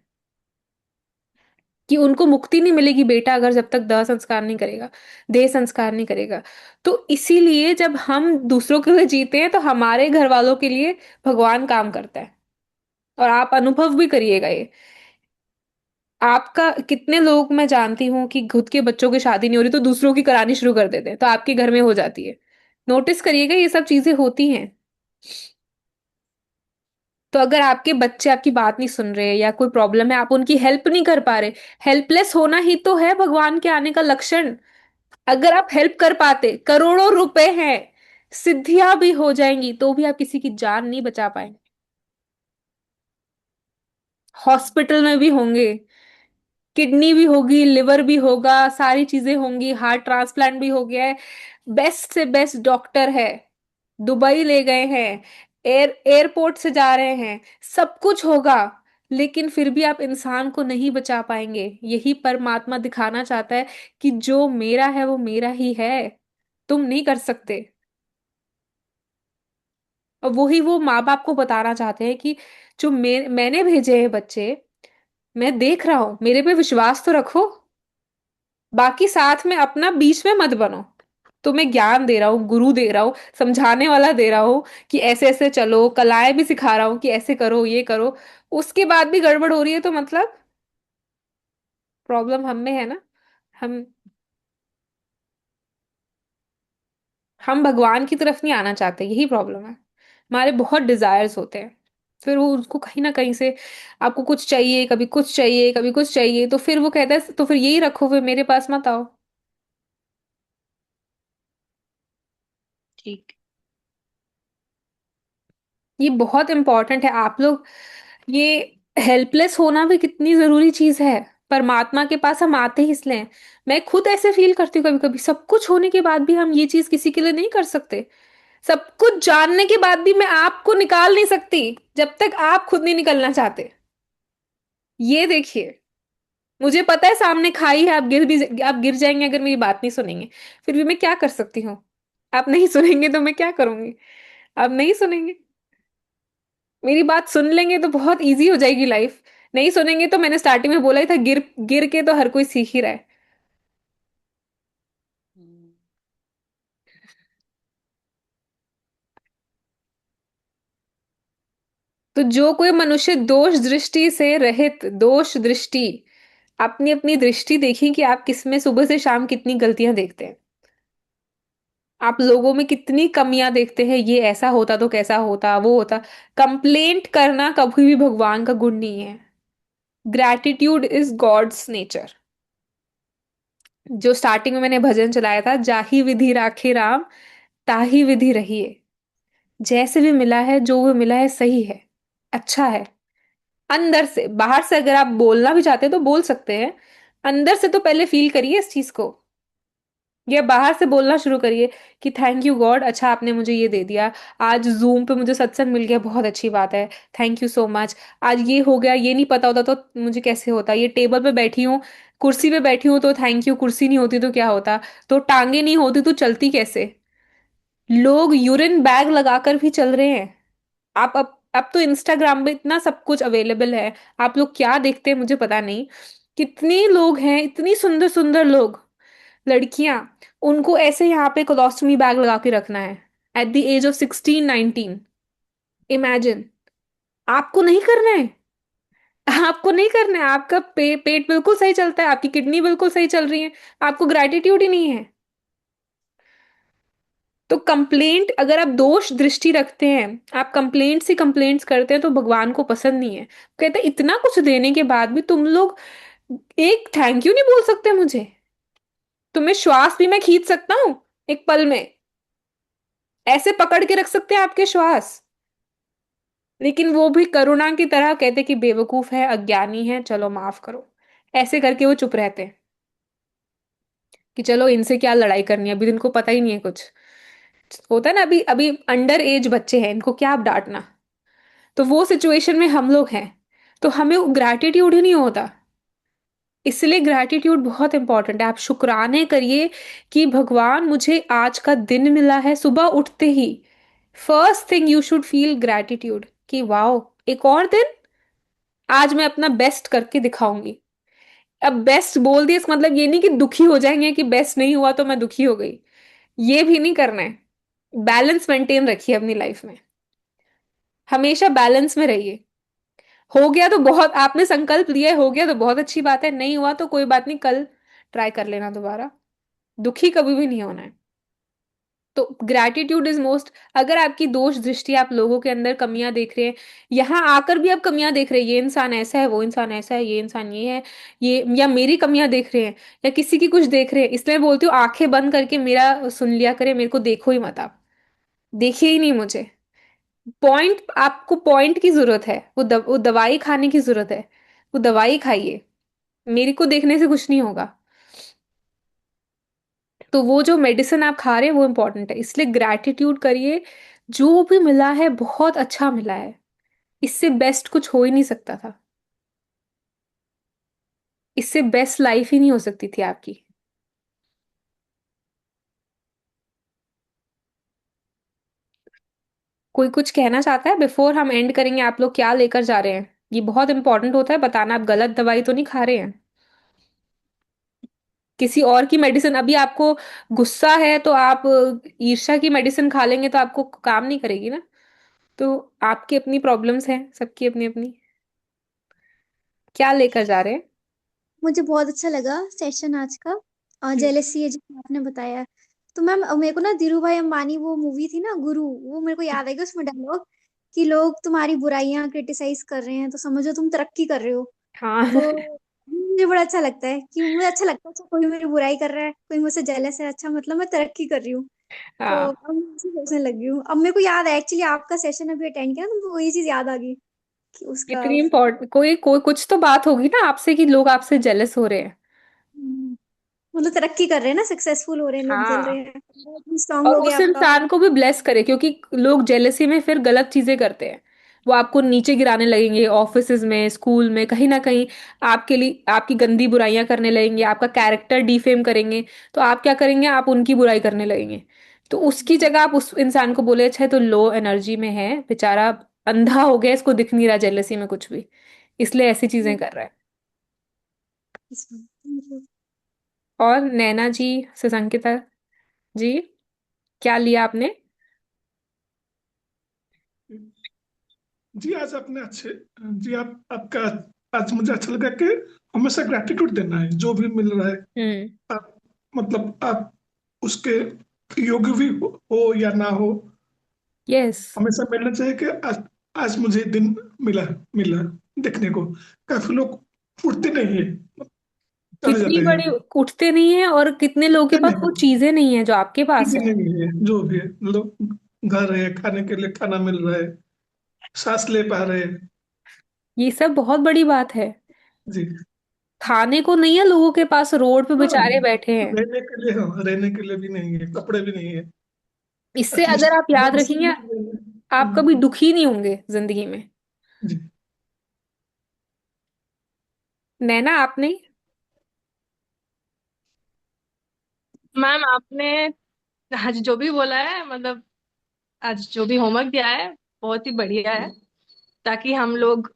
कि उनको मुक्ति नहीं मिलेगी बेटा अगर जब तक दाह संस्कार नहीं करेगा, देह संस्कार नहीं करेगा। तो इसीलिए जब हम दूसरों के लिए जीते हैं तो हमारे घर वालों के लिए भगवान काम करता है। और आप अनुभव भी करिएगा ये, आपका कितने लोग मैं जानती हूँ कि खुद के बच्चों की शादी नहीं हो रही तो दूसरों की करानी शुरू कर देते हैं, तो आपके घर में हो जाती है। नोटिस करिएगा ये सब चीजें होती हैं। तो अगर आपके बच्चे आपकी बात नहीं सुन रहे या कोई प्रॉब्लम है, आप उनकी हेल्प नहीं कर पा रहे, हेल्पलेस होना ही तो है भगवान के आने का लक्षण। अगर आप हेल्प कर पाते, करोड़ों रुपए हैं, सिद्धियां भी हो जाएंगी तो भी आप किसी की जान नहीं बचा पाएंगे। हॉस्पिटल में भी होंगे, किडनी भी होगी, लिवर भी होगा, सारी चीजें होंगी, हार्ट ट्रांसप्लांट भी हो गया है, बेस्ट से बेस्ट डॉक्टर है, दुबई ले गए हैं, एयरपोर्ट से जा रहे हैं, सब कुछ होगा। लेकिन फिर भी आप इंसान को नहीं बचा पाएंगे। यही परमात्मा दिखाना चाहता है कि जो मेरा है वो मेरा ही है, तुम नहीं कर सकते। और वही वो माँ बाप को बताना चाहते हैं कि जो मैंने भेजे हैं बच्चे, मैं देख रहा हूं, मेरे पे विश्वास तो रखो, बाकी साथ में अपना बीच में मत बनो। तो मैं ज्ञान दे रहा हूँ, गुरु दे रहा हूँ, समझाने वाला दे रहा हूँ, कि ऐसे ऐसे चलो, कलाएं भी सिखा रहा हूँ कि ऐसे करो ये करो, उसके बाद भी गड़बड़ हो रही है तो मतलब प्रॉब्लम हम में है ना। हम हम भगवान की तरफ नहीं आना चाहते, यही प्रॉब्लम है। हमारे बहुत डिजायर्स होते हैं, फिर वो उसको कहीं ना कहीं से, आपको कुछ चाहिए, कभी कुछ चाहिए, कभी कुछ चाहिए, तो फिर वो कहता है तो फिर यही रखो, फिर मेरे पास मत आओ। ठीक। ये बहुत इंपॉर्टेंट है आप लोग, ये हेल्पलेस होना भी कितनी जरूरी चीज है। परमात्मा के पास हम आते ही इसलिए हैं। मैं खुद ऐसे फील करती हूँ कभी कभी, सब कुछ होने के बाद भी हम ये चीज किसी के लिए नहीं कर सकते। सब कुछ जानने के बाद भी मैं आपको निकाल नहीं सकती जब तक आप खुद नहीं निकलना चाहते। ये देखिए, मुझे पता है सामने खाई है, आप गिर जाएंगे अगर मेरी बात नहीं सुनेंगे, फिर भी मैं क्या कर सकती हूँ। आप नहीं सुनेंगे तो मैं क्या करूंगी। आप नहीं सुनेंगे, मेरी बात सुन लेंगे तो बहुत इजी हो जाएगी लाइफ। नहीं सुनेंगे तो मैंने स्टार्टिंग में बोला ही था, गिर गिर के तो हर कोई सीख ही रहा है। हम्म। तो जो कोई मनुष्य दोष दृष्टि से रहित, दोष दृष्टि, अपनी अपनी दृष्टि देखी कि आप किसमें सुबह से शाम कितनी गलतियां देखते हैं, आप लोगों में कितनी कमियां देखते हैं, ये ऐसा होता तो कैसा होता, वो होता। कंप्लेंट करना कभी भी भगवान का गुण नहीं है। Gratitude is God's nature. जो स्टार्टिंग में मैंने भजन चलाया था, जाही विधि राखे राम, ताही विधि रहिए। जैसे भी मिला है, जो भी मिला है सही है, अच्छा है। अंदर से, बाहर से अगर आप बोलना भी चाहते हैं तो बोल सकते हैं, अंदर से तो पहले फील करिए इस चीज को। या बाहर से बोलना शुरू करिए कि थैंक यू गॉड, अच्छा आपने मुझे ये दे दिया, आज जूम पे मुझे सत्संग मिल गया, बहुत अच्छी बात है, थैंक यू सो मच। आज ये हो गया, ये नहीं पता होता तो मुझे कैसे होता, ये टेबल पे बैठी हूँ, कुर्सी पे बैठी हूँ तो थैंक यू, कुर्सी नहीं होती तो क्या होता, तो टांगे नहीं होती तो चलती कैसे। लोग यूरिन बैग लगाकर भी चल रहे हैं। आप अब तो इंस्टाग्राम पे इतना सब कुछ अवेलेबल है, आप लोग क्या देखते हैं मुझे पता नहीं। कितने लोग हैं, इतनी सुंदर सुंदर लोग, लड़कियां, उनको ऐसे यहाँ पे कोलोस्टमी बैग लगा के रखना है, at the age of 16, 19। Imagine, आपको नहीं करना है। आपको नहीं करना है, आपका पेट बिल्कुल सही चलता है, आपकी किडनी बिल्कुल सही चल रही है, आपको ग्रेटिट्यूड ही नहीं है। तो कंप्लेंट, अगर आप दोष दृष्टि रखते हैं, आप कंप्लेंट से कंप्लेंट्स करते हैं, तो भगवान को पसंद नहीं है। कहते हैं, इतना कुछ देने के बाद भी तुम लोग एक थैंक यू नहीं बोल सकते मुझे। तुम्हें श्वास भी मैं खींच सकता हूं एक पल में, ऐसे पकड़ के रख सकते हैं आपके श्वास। लेकिन वो भी करुणा की तरह कहते कि बेवकूफ है, अज्ञानी है, चलो माफ करो। ऐसे करके वो चुप रहते हैं कि चलो इनसे क्या लड़ाई करनी है, अभी इनको पता ही नहीं है कुछ। होता है ना, अभी अभी अंडर एज बच्चे हैं, इनको क्या आप डांटना। तो वो सिचुएशन में हम लोग हैं, तो हमें ग्रैटिट्यूड ही नहीं होता। इसलिए ग्रैटिट्यूड बहुत इंपॉर्टेंट है। आप शुक्राने करिए कि भगवान मुझे आज का दिन मिला है। सुबह उठते ही first thing you should feel gratitude कि वाओ, एक और दिन, आज मैं अपना बेस्ट करके दिखाऊंगी। अब बेस्ट बोल दिया इसका मतलब ये नहीं कि दुखी हो जाएंगे कि बेस्ट नहीं हुआ तो मैं दुखी हो गई। ये भी नहीं करना है। बैलेंस मेंटेन रखिए अपनी लाइफ में, हमेशा बैलेंस में रहिए। हो गया तो बहुत, आपने संकल्प लिया है, हो गया तो बहुत अच्छी बात है, नहीं हुआ तो कोई बात नहीं, कल ट्राई कर लेना दोबारा। दुखी कभी भी नहीं होना है। तो ग्रैटिट्यूड इज मोस्ट। अगर आपकी दोष दृष्टि, आप लोगों के अंदर कमियां देख रहे हैं, यहाँ आकर भी आप कमियां देख रहे हैं, ये इंसान ऐसा है, वो इंसान ऐसा है, ये इंसान ये है, ये, या मेरी कमियां देख रहे हैं, या किसी की कुछ देख रहे हैं, इसलिए मैं बोलती हूँ आंखें बंद करके मेरा सुन लिया करें, मेरे को देखो ही मत आप। देखिए ही नहीं मुझे। पॉइंट, आपको पॉइंट की जरूरत है, वो दवाई खाने की जरूरत है, वो दवाई खाइए। मेरे को देखने से कुछ नहीं होगा। तो वो जो मेडिसिन आप खा रहे हैं वो इंपॉर्टेंट है, इसलिए ग्रैटिट्यूड करिए। जो भी मिला है बहुत अच्छा मिला है, इससे बेस्ट कुछ हो ही नहीं सकता था। इससे बेस्ट लाइफ ही नहीं हो सकती थी आपकी। कोई कुछ कहना चाहता है बिफोर हम एंड करेंगे? आप लोग क्या लेकर जा रहे हैं? ये बहुत इंपॉर्टेंट होता है बताना, आप गलत दवाई तो नहीं खा रहे हैं। किसी और की मेडिसिन, अभी आपको गुस्सा है तो आप ईर्ष्या की मेडिसिन खा लेंगे तो आपको काम नहीं करेगी ना। तो आपकी अपनी प्रॉब्लम्स हैं, सबकी अपनी अपनी। क्या लेकर जा रहे हैं? मुझे बहुत अच्छा लगा सेशन आज का, और हम्म। जेलेसी ये जो आपने बताया। तो मैम मेरे को ना धीरू भाई अंबानी वो मूवी थी ना गुरु, वो मेरे को याद आएगा उसमें डायलॉग कि लोग तुम्हारी बुराइयां क्रिटिसाइज कर रहे हैं तो समझो तुम तरक्की कर रहे हो। हाँ। तो मुझे बड़ा अच्छा लगता है कि मुझे अच्छा लगता है अच्छा कोई मेरी बुराई कर रहा है, कोई मुझसे जेलस है, अच्छा मतलब मैं तरक्की कर रही हूँ। तो हाँ, अब मैं इसी सोचने लगी हूँ। अब मेरे को याद है एक्चुअली आपका सेशन अभी अटेंड किया तो मेरे को ये चीज याद आ गई कि उसका इतनी इम्पोर्टेंट, कोई कोई कुछ तो बात होगी ना आपसे कि लोग आपसे जेलस हो रहे हैं। मतलब तरक्की कर रहे हैं ना, सक्सेसफुल हो रहे हैं लोग, जल रहे हाँ, हैं, बहुत स्ट्रांग और हो गया उस आपका। इंसान को भी ब्लेस करे, क्योंकि लोग जेलसी में फिर गलत चीजें करते हैं। वो आपको नीचे गिराने लगेंगे, ऑफिसेज में, स्कूल में, कहीं ना कहीं आपके लिए आपकी गंदी बुराइयां करने लगेंगे, आपका कैरेक्टर डिफेम करेंगे। तो आप क्या करेंगे? आप उनकी बुराई करने लगेंगे। तो उसकी जगह आप उस इंसान को बोले, अच्छा है तो लो एनर्जी में है बेचारा, अंधा हो गया, इसको दिख नहीं रहा जेलसी में कुछ भी, इसलिए ऐसी चीजें कर रहा है। और नैना जी, ससंकिता जी, क्या लिया आपने? जी आज आपने अच्छे जी आप आपका आज मुझे अच्छा लगा कि हमेशा ग्रेटिट्यूड देना है जो भी मिल रहा है। हम्म। आप मतलब आप उसके योग्य भी हो या ना हो, यस। हमेशा मिलना चाहिए कि आज मुझे दिन मिला मिला देखने को। काफी लोग उठते नहीं है, चले कितनी जाते हैं। बड़ी उठते नहीं है, और कितने लोगों के उठते पास नहीं, वो चीजें नहीं है जो आपके पास चीजें है। नहीं है जो भी है, लोग घर है, खाने के लिए खाना मिल रहा है, सांस ले पा रहे हैं। ये सब बहुत बड़ी बात है। जी खाने को नहीं है लोगों के पास, रोड पे हाँ, बेचारे बैठे हैं। रहने के लिए, हाँ रहने के लिए भी नहीं है, कपड़े भी नहीं है। इससे एटलीस्ट अगर आप याद मेडिसिन रखेंगे, मिल रही है। आप कभी दुखी नहीं होंगे जिंदगी में। जी नैना, आपने? मैम आपने आज जो भी बोला है, मतलब आज जो भी होमवर्क दिया है बहुत ही बढ़िया है, ताकि हम लोग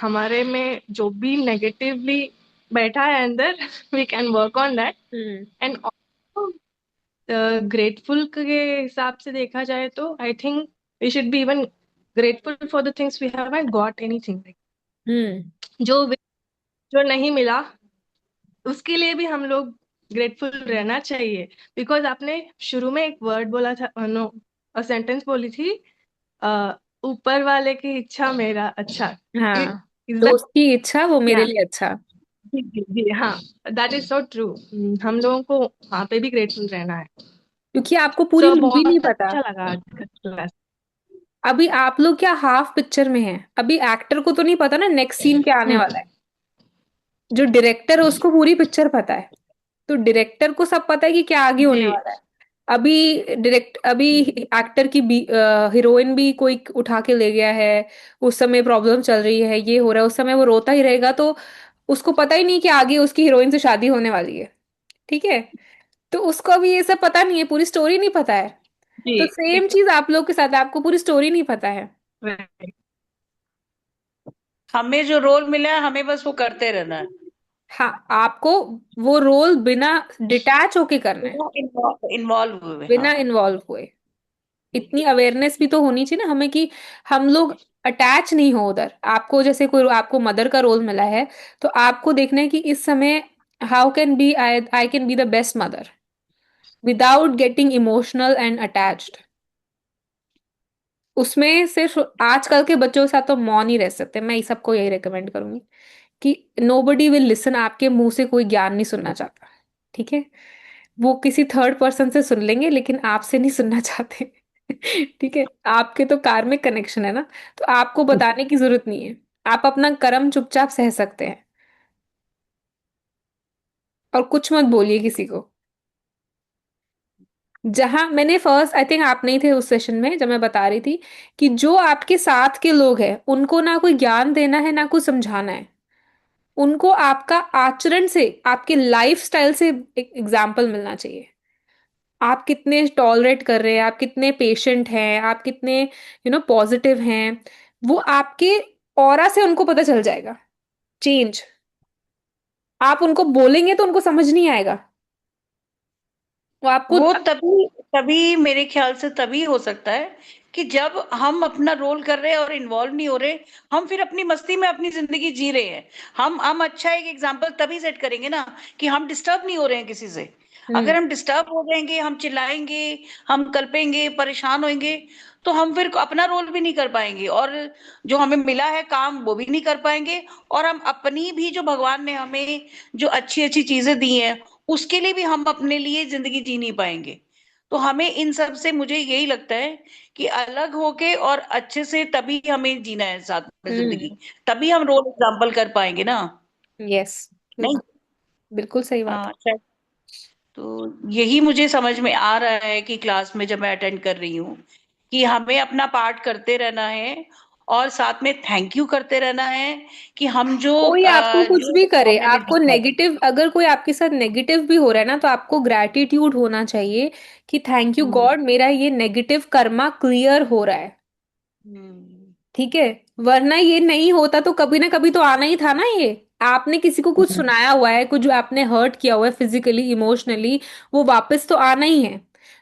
हमारे में जो भी नेगेटिवली बैठा है अंदर we can work on that. Hmm. And grateful के हिसाब से देखा जाए तो I think we should be even grateful for the things we haven't got anything. जो जो नहीं मिला उसके लिए भी हम लोग ग्रेटफुल रहना चाहिए। बिकॉज आपने शुरू में एक वर्ड बोला था, नो, सेंटेंस बोली थी, अ, ऊपर वाले की इच्छा मेरा अच्छा। हाँ, इज दैट? दोस्त की इच्छा वो मेरे या, लिए अच्छा। जी जी जी, हाँ, दैट इज सो ट्रू। हम लोगों को वहाँ पे भी ग्रेटफुल रहना है। क्योंकि आपको पूरी सो मूवी नहीं बहुत पता। अच्छा लगा आज का क्लास। अभी आप लोग क्या हाफ पिक्चर में हैं, अभी एक्टर को तो नहीं पता ना नेक्स्ट सीन क्या आने हम्म, वाला है। जो डायरेक्टर है उसको पूरी पिक्चर पता है। तो डायरेक्टर को सब पता है कि क्या आगे होने जी वाला है। अभी एक्टर की हीरोइन भी कोई उठा के ले गया है। उस समय प्रॉब्लम चल रही है, ये हो रहा है, उस समय वो रोता ही रहेगा, तो उसको पता ही नहीं कि आगे उसकी हीरोइन से शादी होने वाली है। ठीक है। तो उसको अभी ये सब पता नहीं है, पूरी स्टोरी नहीं पता है। जी, तो सेम चीज आप लोग के साथ है, आपको पूरी स्टोरी नहीं पता है। right। हमें जो रोल मिला है हमें बस वो करते रहना है, हाँ, आपको वो रोल बिना डिटैच होके करना है, बिना इन्वॉल्व हुए। हाँ। बिना इन्वॉल्व हुए। इतनी अवेयरनेस भी तो होनी चाहिए ना हमें कि हम लोग अटैच नहीं हो उधर। आपको जैसे कोई आपको मदर का रोल मिला है, तो आपको देखना है कि इस समय how can be I I can be the best mother without getting emotional and attached. उसमें सिर्फ आजकल के बच्चों के साथ तो मौन ही रह सकते हैं। मैं इस सबको यही रेकमेंड करूंगी कि नोबडी विल लिसन। आपके मुंह से कोई ज्ञान नहीं सुनना चाहता। ठीक है। वो किसी थर्ड पर्सन से सुन लेंगे, लेकिन आपसे नहीं सुनना चाहते। ठीक है। आपके तो कार्मिक कनेक्शन है ना, तो आपको बताने की जरूरत नहीं है। आप अपना कर्म चुपचाप सह सकते हैं और कुछ मत बोलिए किसी को। जहां मैंने फर्स्ट, आई थिंक आप नहीं थे उस सेशन में जब मैं बता रही थी कि जो आपके साथ के लोग हैं उनको ना कोई ज्ञान देना है ना कुछ समझाना है। उनको आपका आचरण से, आपके लाइफ स्टाइल से एक एग्जाम्पल मिलना चाहिए। आप कितने टॉलरेट कर रहे हैं, आप कितने पेशेंट हैं, आप कितने पॉजिटिव हैं। वो आपके ऑरा से उनको पता चल जाएगा। चेंज। आप उनको बोलेंगे तो उनको समझ नहीं आएगा। वो आपको। वो तभी तभी मेरे ख्याल से तभी हो सकता है कि जब हम अपना रोल कर रहे हैं और इन्वॉल्व नहीं हो रहे, हम फिर अपनी मस्ती में अपनी जिंदगी जी रहे हैं। हम अच्छा एक एग्जाम्पल तभी सेट करेंगे ना कि हम डिस्टर्ब नहीं हो रहे हैं किसी से। हम्म। अगर हम डिस्टर्ब हो जाएंगे, हम चिल्लाएंगे, हम कल्पेंगे, परेशान होंगे, तो हम फिर अपना रोल भी नहीं कर पाएंगे, और जो हमें मिला है काम वो भी नहीं कर पाएंगे। और हम अपनी भी, जो भगवान ने हमें जो अच्छी अच्छी चीजें दी हैं, उसके लिए भी हम अपने लिए जिंदगी जी नहीं पाएंगे। तो हमें इन सब से, मुझे यही लगता है कि अलग होके और अच्छे से तभी हमें जीना है साथ में जिंदगी। हम्म। तभी हम रोल एग्जाम्पल कर पाएंगे ना। यस। नहीं। बिल्कुल। बिल्कुल सही बात। हाँ, शायद। तो यही मुझे समझ में आ रहा है कि क्लास में जब मैं अटेंड कर रही हूँ कि हमें अपना पार्ट करते रहना है, और साथ में थैंक यू करते रहना है कि हम जो कोई आपको कुछ जो भी करे, भगवान ने हमें आपको दिया है। नेगेटिव, अगर कोई आपके साथ नेगेटिव भी हो रहा है ना, तो आपको ग्रैटिट्यूड होना चाहिए कि थैंक यू हम्म। गॉड, मेरा ये नेगेटिव कर्मा क्लियर हो रहा है। हम्म। ठीक है। वरना ये नहीं होता तो कभी ना कभी तो आना ही था ना ये। आपने किसी को कुछ हम्म। सुनाया हुआ है, कुछ जो आपने हर्ट किया हुआ है फिजिकली इमोशनली, वो वापस तो आना ही है।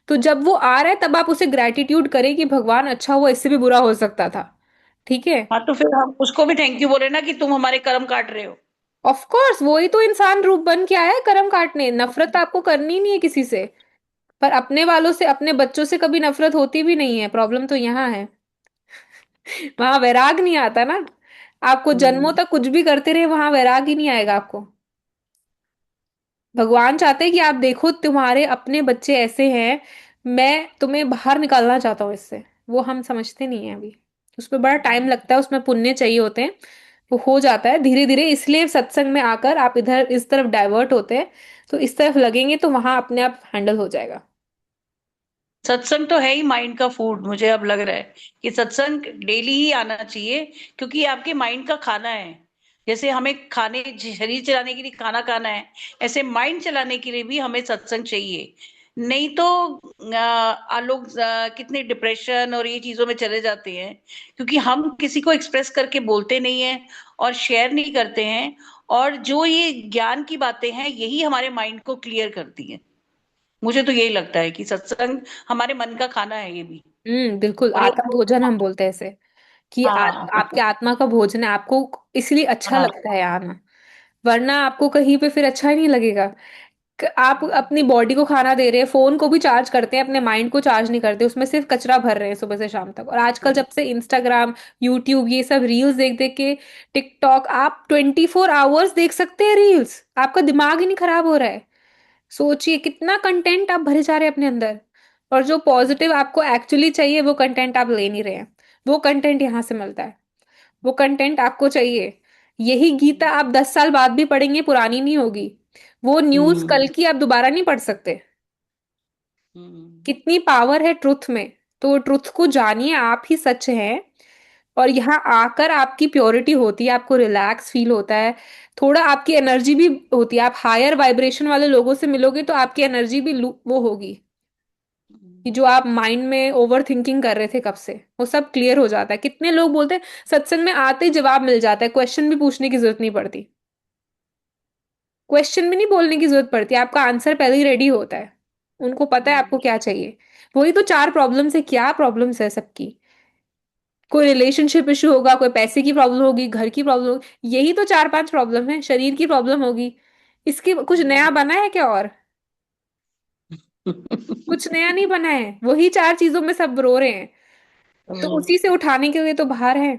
तो जब वो आ रहा है तब आप उसे ग्रैटिट्यूड करें कि भगवान अच्छा हुआ, इससे भी बुरा हो सकता था। ठीक है। हाँ, तो फिर हम उसको भी थैंक यू बोले ना कि तुम हमारे कर्म काट रहे हो। ऑफ कोर्स वही तो इंसान रूप बन के आया है, कर्म काटने। नफरत आपको करनी नहीं है किसी से। पर अपने वालों से, अपने बच्चों से कभी नफरत होती भी नहीं है। प्रॉब्लम तो यहाँ है। वहां वैराग नहीं आता ना। आपको जन्मों हम्म। तक कुछ भी करते रहे, वहां वैराग ही नहीं आएगा आपको। भगवान चाहते हैं कि आप देखो तुम्हारे अपने बच्चे ऐसे हैं, मैं तुम्हें बाहर निकालना चाहता हूँ इससे। वो हम समझते नहीं है अभी। उसमें बड़ा टाइम लगता है, उसमें पुण्य चाहिए होते हैं। वो हो जाता है धीरे धीरे, इसलिए सत्संग में आकर आप इधर इस तरफ डाइवर्ट होते हैं। तो इस तरफ लगेंगे तो वहां अपने आप हैंडल हो जाएगा। सत्संग तो है ही माइंड का फूड, मुझे अब लग रहा है कि सत्संग डेली ही आना चाहिए, क्योंकि ये आपके माइंड का खाना है। जैसे हमें खाने, शरीर चलाने के लिए खाना खाना है, ऐसे माइंड चलाने के लिए भी हमें सत्संग चाहिए। नहीं तो लोग कितने डिप्रेशन और ये चीजों में चले जाते हैं, क्योंकि हम किसी को एक्सप्रेस करके बोलते नहीं है और शेयर नहीं करते हैं। और जो ये ज्ञान की बातें हैं, यही हमारे माइंड को क्लियर करती हैं। मुझे तो यही लगता है कि सत्संग हमारे मन का खाना है ये भी। बिल्कुल, और ये आत्म भोजन हम बोलते हैं इसे, कि हाँ आपके आत्मा का भोजन है, आपको इसलिए अच्छा हाँ। लगता है आना, वरना आपको कहीं पे फिर अच्छा ही नहीं लगेगा। आप अपनी बॉडी को खाना दे रहे हैं, फोन को भी चार्ज करते हैं, अपने माइंड को चार्ज नहीं करते, उसमें सिर्फ कचरा भर रहे हैं सुबह से शाम तक। और आजकल जब से इंस्टाग्राम, यूट्यूब, ये सब रील्स देख देख के, टिकटॉक, आप 24 आवर्स देख सकते हैं रील्स, आपका दिमाग ही नहीं खराब हो रहा है? सोचिए कितना कंटेंट आप भरे जा रहे हैं अपने अंदर, और जो पॉजिटिव आपको एक्चुअली चाहिए वो कंटेंट आप ले नहीं रहे हैं। वो कंटेंट यहाँ से मिलता है, वो कंटेंट आपको चाहिए। यही गीता आप 10 साल बाद भी पढ़ेंगे, पुरानी नहीं होगी। वो न्यूज हम्म कल की आप दोबारा नहीं पढ़ सकते। हम्म कितनी पावर है ट्रुथ में। तो ट्रुथ को जानिए, आप ही सच हैं। और यहाँ आकर आपकी प्योरिटी होती है, आपको रिलैक्स फील होता है, थोड़ा आपकी एनर्जी भी होती है। आप हायर वाइब्रेशन वाले लोगों से मिलोगे तो आपकी एनर्जी भी वो होगी, कि जो आप माइंड में ओवर थिंकिंग कर रहे थे कब से, वो सब क्लियर हो जाता है। कितने लोग बोलते हैं सत्संग में आते ही जवाब मिल जाता है, क्वेश्चन भी पूछने की जरूरत नहीं पड़ती, क्वेश्चन भी नहीं बोलने की जरूरत पड़ती, आपका आंसर पहले ही रेडी होता है। उनको पता है आपको क्या चाहिए। वही तो चार प्रॉब्लम्स है, क्या प्रॉब्लम्स है सबकी? कोई रिलेशनशिप इशू होगा, कोई पैसे की प्रॉब्लम होगी, घर की प्रॉब्लम होगी, यही तो चार पांच प्रॉब्लम है, शरीर की प्रॉब्लम होगी। इसके कुछ नया बना है क्या? और कुछ नया नहीं बना है, वही चार चीजों में सब रो रहे हैं। तो हम्म उसी से उठाने के लिए तो बाहर है।